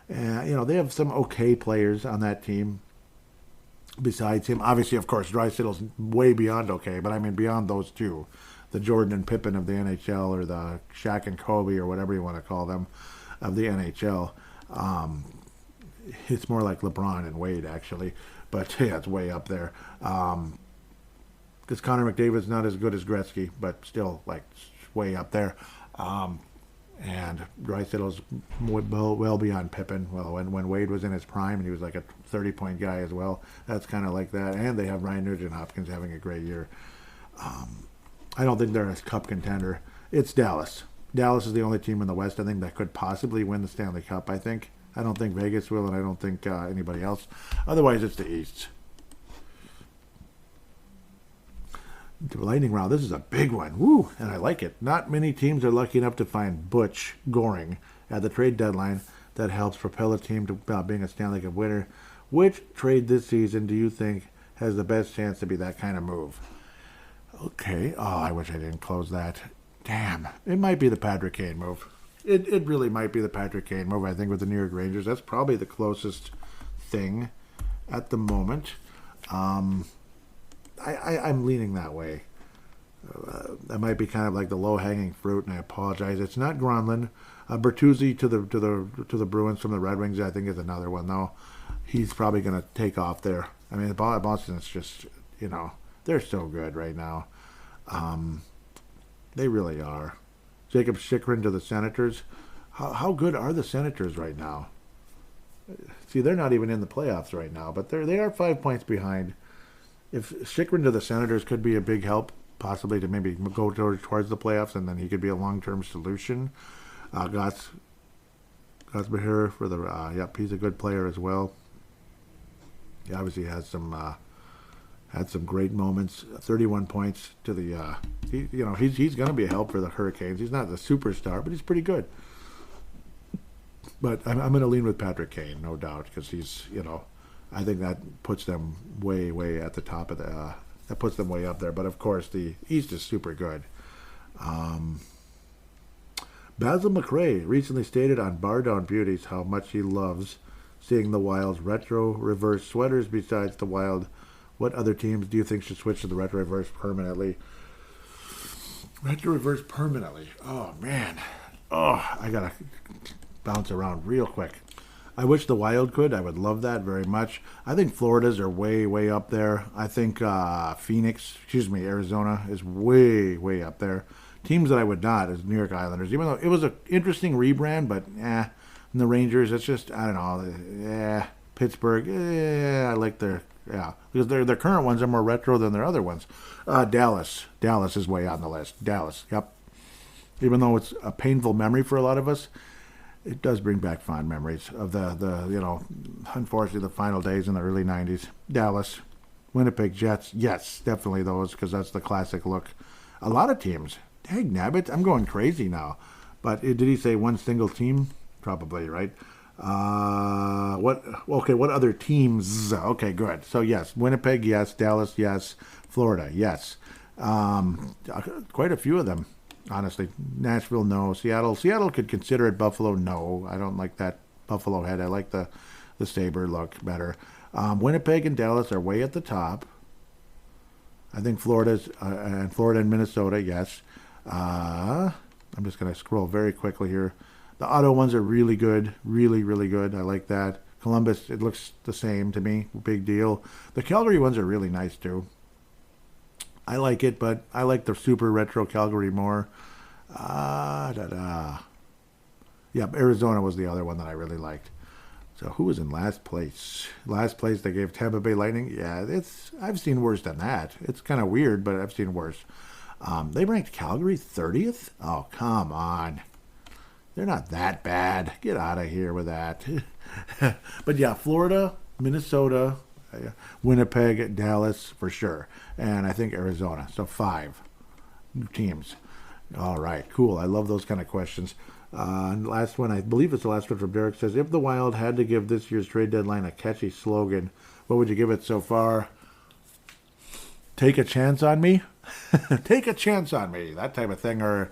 They have some okay players on that team besides him. Obviously, of course, Draisaitl's way beyond okay, but I mean beyond those two, the Jordan and Pippen of the NHL, or the Shaq and Kobe, or whatever you want to call them, of the NHL. It's more like LeBron and Wade, actually, but yeah, it's way up there. Because Connor McDavid's not as good as Gretzky, but still like way up there. And Draisaitl's well beyond Pippen. Well, when Wade was in his prime, and he was like a 30-point guy as well. That's kind of like that. And they have Ryan Nugent-Hopkins having a great year. I don't think they're a cup contender. It's Dallas. Dallas is the only team in the West, I think, that could possibly win the Stanley Cup, I think. I don't think Vegas will, and I don't think anybody else. Otherwise, it's the East. The lightning round. This is a big one. Woo! And I like it. Not many teams are lucky enough to find Butch Goring at the trade deadline that helps propel a team to being a Stanley Cup winner. Which trade this season do you think has the best chance to be that kind of move? Okay. Oh, I wish I didn't close that. Damn. It might be the Patrick Kane move. It really might be the Patrick Kane move, I think, with the New York Rangers. That's probably the closest thing at the moment. I'm leaning that way. That might be kind of like the low-hanging fruit, and I apologize. It's not Gronlund. Bertuzzi to the Bruins from the Red Wings, I think, is another one, though. He's probably going to take off there. I mean, Boston's just, they're so good right now. They really are. Jacob Chikrin to the Senators. How good are the Senators right now? See, they're not even in the playoffs right now, but they are 5 points behind. If Chikrin to the Senators could be a big help, possibly to maybe go towards the playoffs, and then he could be a long-term solution. Gottsbahir for the yep, he's a good player as well. He obviously has had some great moments. 31 points to the he's going to be a help for the Hurricanes. He's not the superstar, but he's pretty good. But I'm going to lean with Patrick Kane, no doubt, because he's I think that puts them way at the top of the. That puts them way up there. But of course, the East is super good. Basil McRae recently stated on Bar Down Beauties how much he loves seeing the Wild's retro reverse sweaters. Besides the Wild, what other teams do you think should switch to the retro reverse permanently? Retro reverse permanently. Oh, man. Oh, I got to bounce around real quick. I wish the Wild could. I would love that very much. I think Florida's are way up there. I think Arizona is way up there. Teams that I would not is New York Islanders, even though it was an interesting rebrand, but and the Rangers, it's just, I don't know, Pittsburgh, I like because their current ones are more retro than their other ones. Dallas is way on the list. Dallas, yep. Even though it's a painful memory for a lot of us, it does bring back fond memories of the unfortunately the final days in the early 90s. Dallas, Winnipeg Jets, yes, definitely those, because that's the classic look. A lot of teams. Dang nabbit, I'm going crazy now. But did he say one single team? Probably, right? What other teams? Okay, good. So yes, Winnipeg, yes. Dallas, yes. Florida, yes. Quite a few of them. Honestly, Nashville, no. Seattle could consider it. Buffalo, no. I don't like that Buffalo head. I like the Sabre look better. Winnipeg and Dallas are way at the top. I think Florida and Minnesota, yes. I'm just going to scroll very quickly here. The Ottawa ones are really good, really good. I like that. Columbus, it looks the same to me. Big deal. The Calgary ones are really nice too. I like it, but I like the super retro Calgary more. Yep, Arizona was the other one that I really liked. So who was in last place? Last place they gave Tampa Bay Lightning. Yeah, I've seen worse than that. It's kind of weird, but I've seen worse. They ranked Calgary 30th? Oh, come on. They're not that bad. Get out of here with that. But yeah, Florida, Minnesota, Winnipeg, Dallas for sure. And I think Arizona. So 5 teams. All right, cool. I love those kind of questions. Last one, I believe it's the last one from Derek, says, if the Wild had to give this year's trade deadline a catchy slogan, what would you give it so far? Take a chance on me? Take a chance on me. That type of thing. Or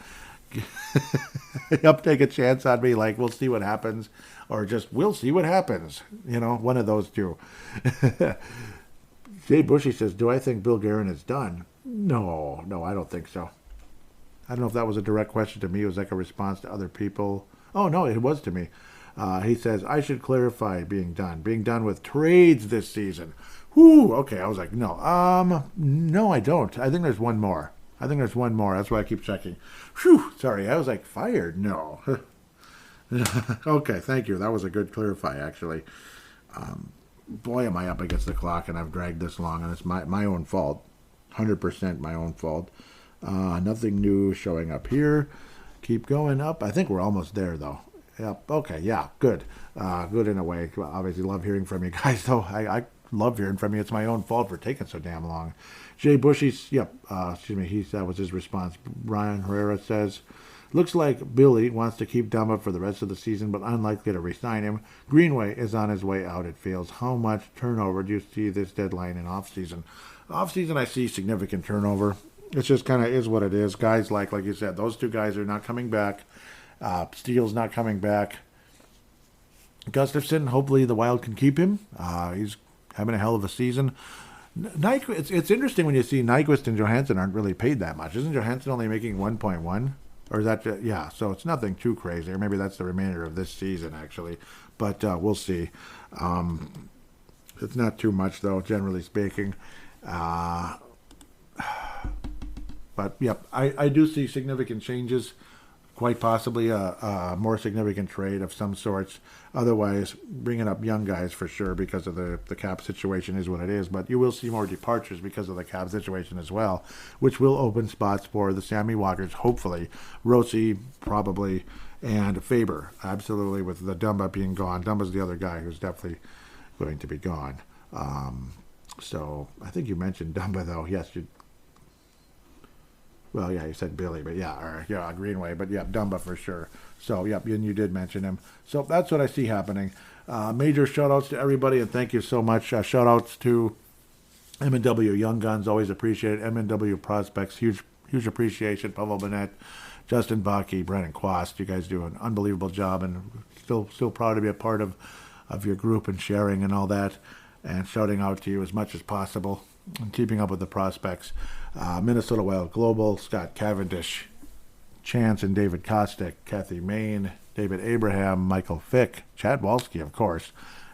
take a chance on me. Like, we'll see what happens. Or just, we'll see what happens. One of those two. Jay Bushy says, do I think Bill Guerin is done? No, I don't think so. I don't know if that was a direct question to me. It was like a response to other people. Oh, no, it was to me. He says, I should clarify being done. Being done with trades this season. Whew, okay, I was like, no. No, I don't. I think there's one more. That's why I keep checking. Whew, sorry, I was like, fired? No. Okay, thank you. That was a good clarify, actually. Boy, am I up against the clock, and I've dragged this long, and it's my own fault. 100% my own fault. Nothing new showing up here. Keep going up. I think we're almost there, though. Yep. Okay. Yeah. Good. Good in a way. Obviously, love hearing from you guys, though. I love hearing from you. It's my own fault for taking so damn long. Jay Bushy's. Yep. That was his response. Brian Herrera says, looks like Billy wants to keep Dumba for the rest of the season, but unlikely to re-sign him. Greenway is on his way out, it feels. How much turnover do you see this deadline in off-season? Off-season, I see significant turnover. It's just kind of is what it is. Guys like you said, those two guys are not coming back. Steele's not coming back. Gustafsson, hopefully the Wild can keep him. He's having a hell of a season. It's interesting when you see Nyquist and Johansson aren't really paid that much. Isn't Johansson only making 1.1? Or is that, yeah, so it's nothing too crazy. Or maybe that's the remainder of this season, actually. But we'll see. It's not too much, though, generally speaking. But, yep, I do see significant changes. quite possibly a more significant trade of some sorts. Otherwise, bringing up young guys for sure because of the cap situation is what it is. But you will see more departures because of the cap situation as well, which will open spots for the Sammy Walkers, hopefully. Rossi, probably, and Faber, absolutely, with the Dumba being gone. Dumba's the other guy who's definitely going to be gone. So I think you mentioned Dumba, though. Yes, you. Well, yeah, you said Billy, but yeah, Greenway, but yeah, Dumba for sure. So, yep, and you did mention him. So that's what I see happening. Major shout-outs to everybody, and thank you so much. Shout-outs to M&W Young Guns, always appreciate it. M&W Prospects, huge appreciation. Pavel Bennett, Justin Bakke, Brennan Quast, you guys do an unbelievable job, and still proud to be a part of your group and sharing and all that, and shouting out to you as much as possible and keeping up with the prospects. Minnesota Wild Global, Scott Cavendish, Chance and David Kostick, Kathy Main, David Abraham, Michael Fick, Chad Walski, of course,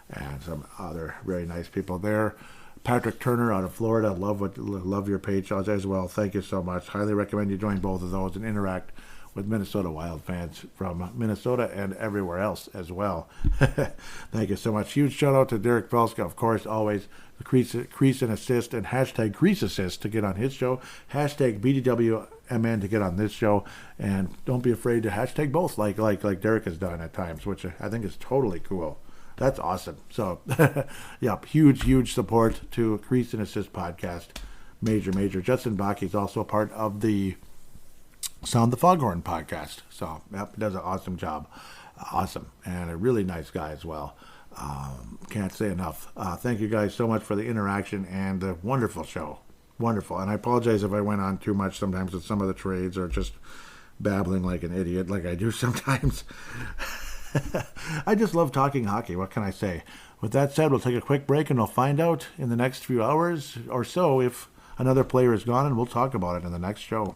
and some other very nice people there. Patrick Turner out of Florida, love your page as well. Thank you so much. Highly recommend you join both of those and interact with Minnesota Wild fans from Minnesota and everywhere else as well. Thank you so much. Huge shout out to Derek Velska, of course, always the Crease and Assist and hashtag Crease Assist to get on his show, hashtag BDWMN to get on this show, and don't be afraid to hashtag both like Derek has done at times, which I think is totally cool. That's awesome. So, yep, huge support to Crease and Assist podcast. Major. Justin Bakke is also a part of the Sound the Foghorn podcast. So, yep, does an awesome job. Awesome. And a really nice guy as well. Can't say enough. Thank you guys so much for the interaction and the wonderful show. Wonderful. And I apologize if I went on too much sometimes with some of the trades or just babbling like an idiot like I do sometimes. I just love talking hockey. What can I say? With that said, we'll take a quick break and we'll find out in the next few hours or so if another player is gone, and we'll talk about it in the next show.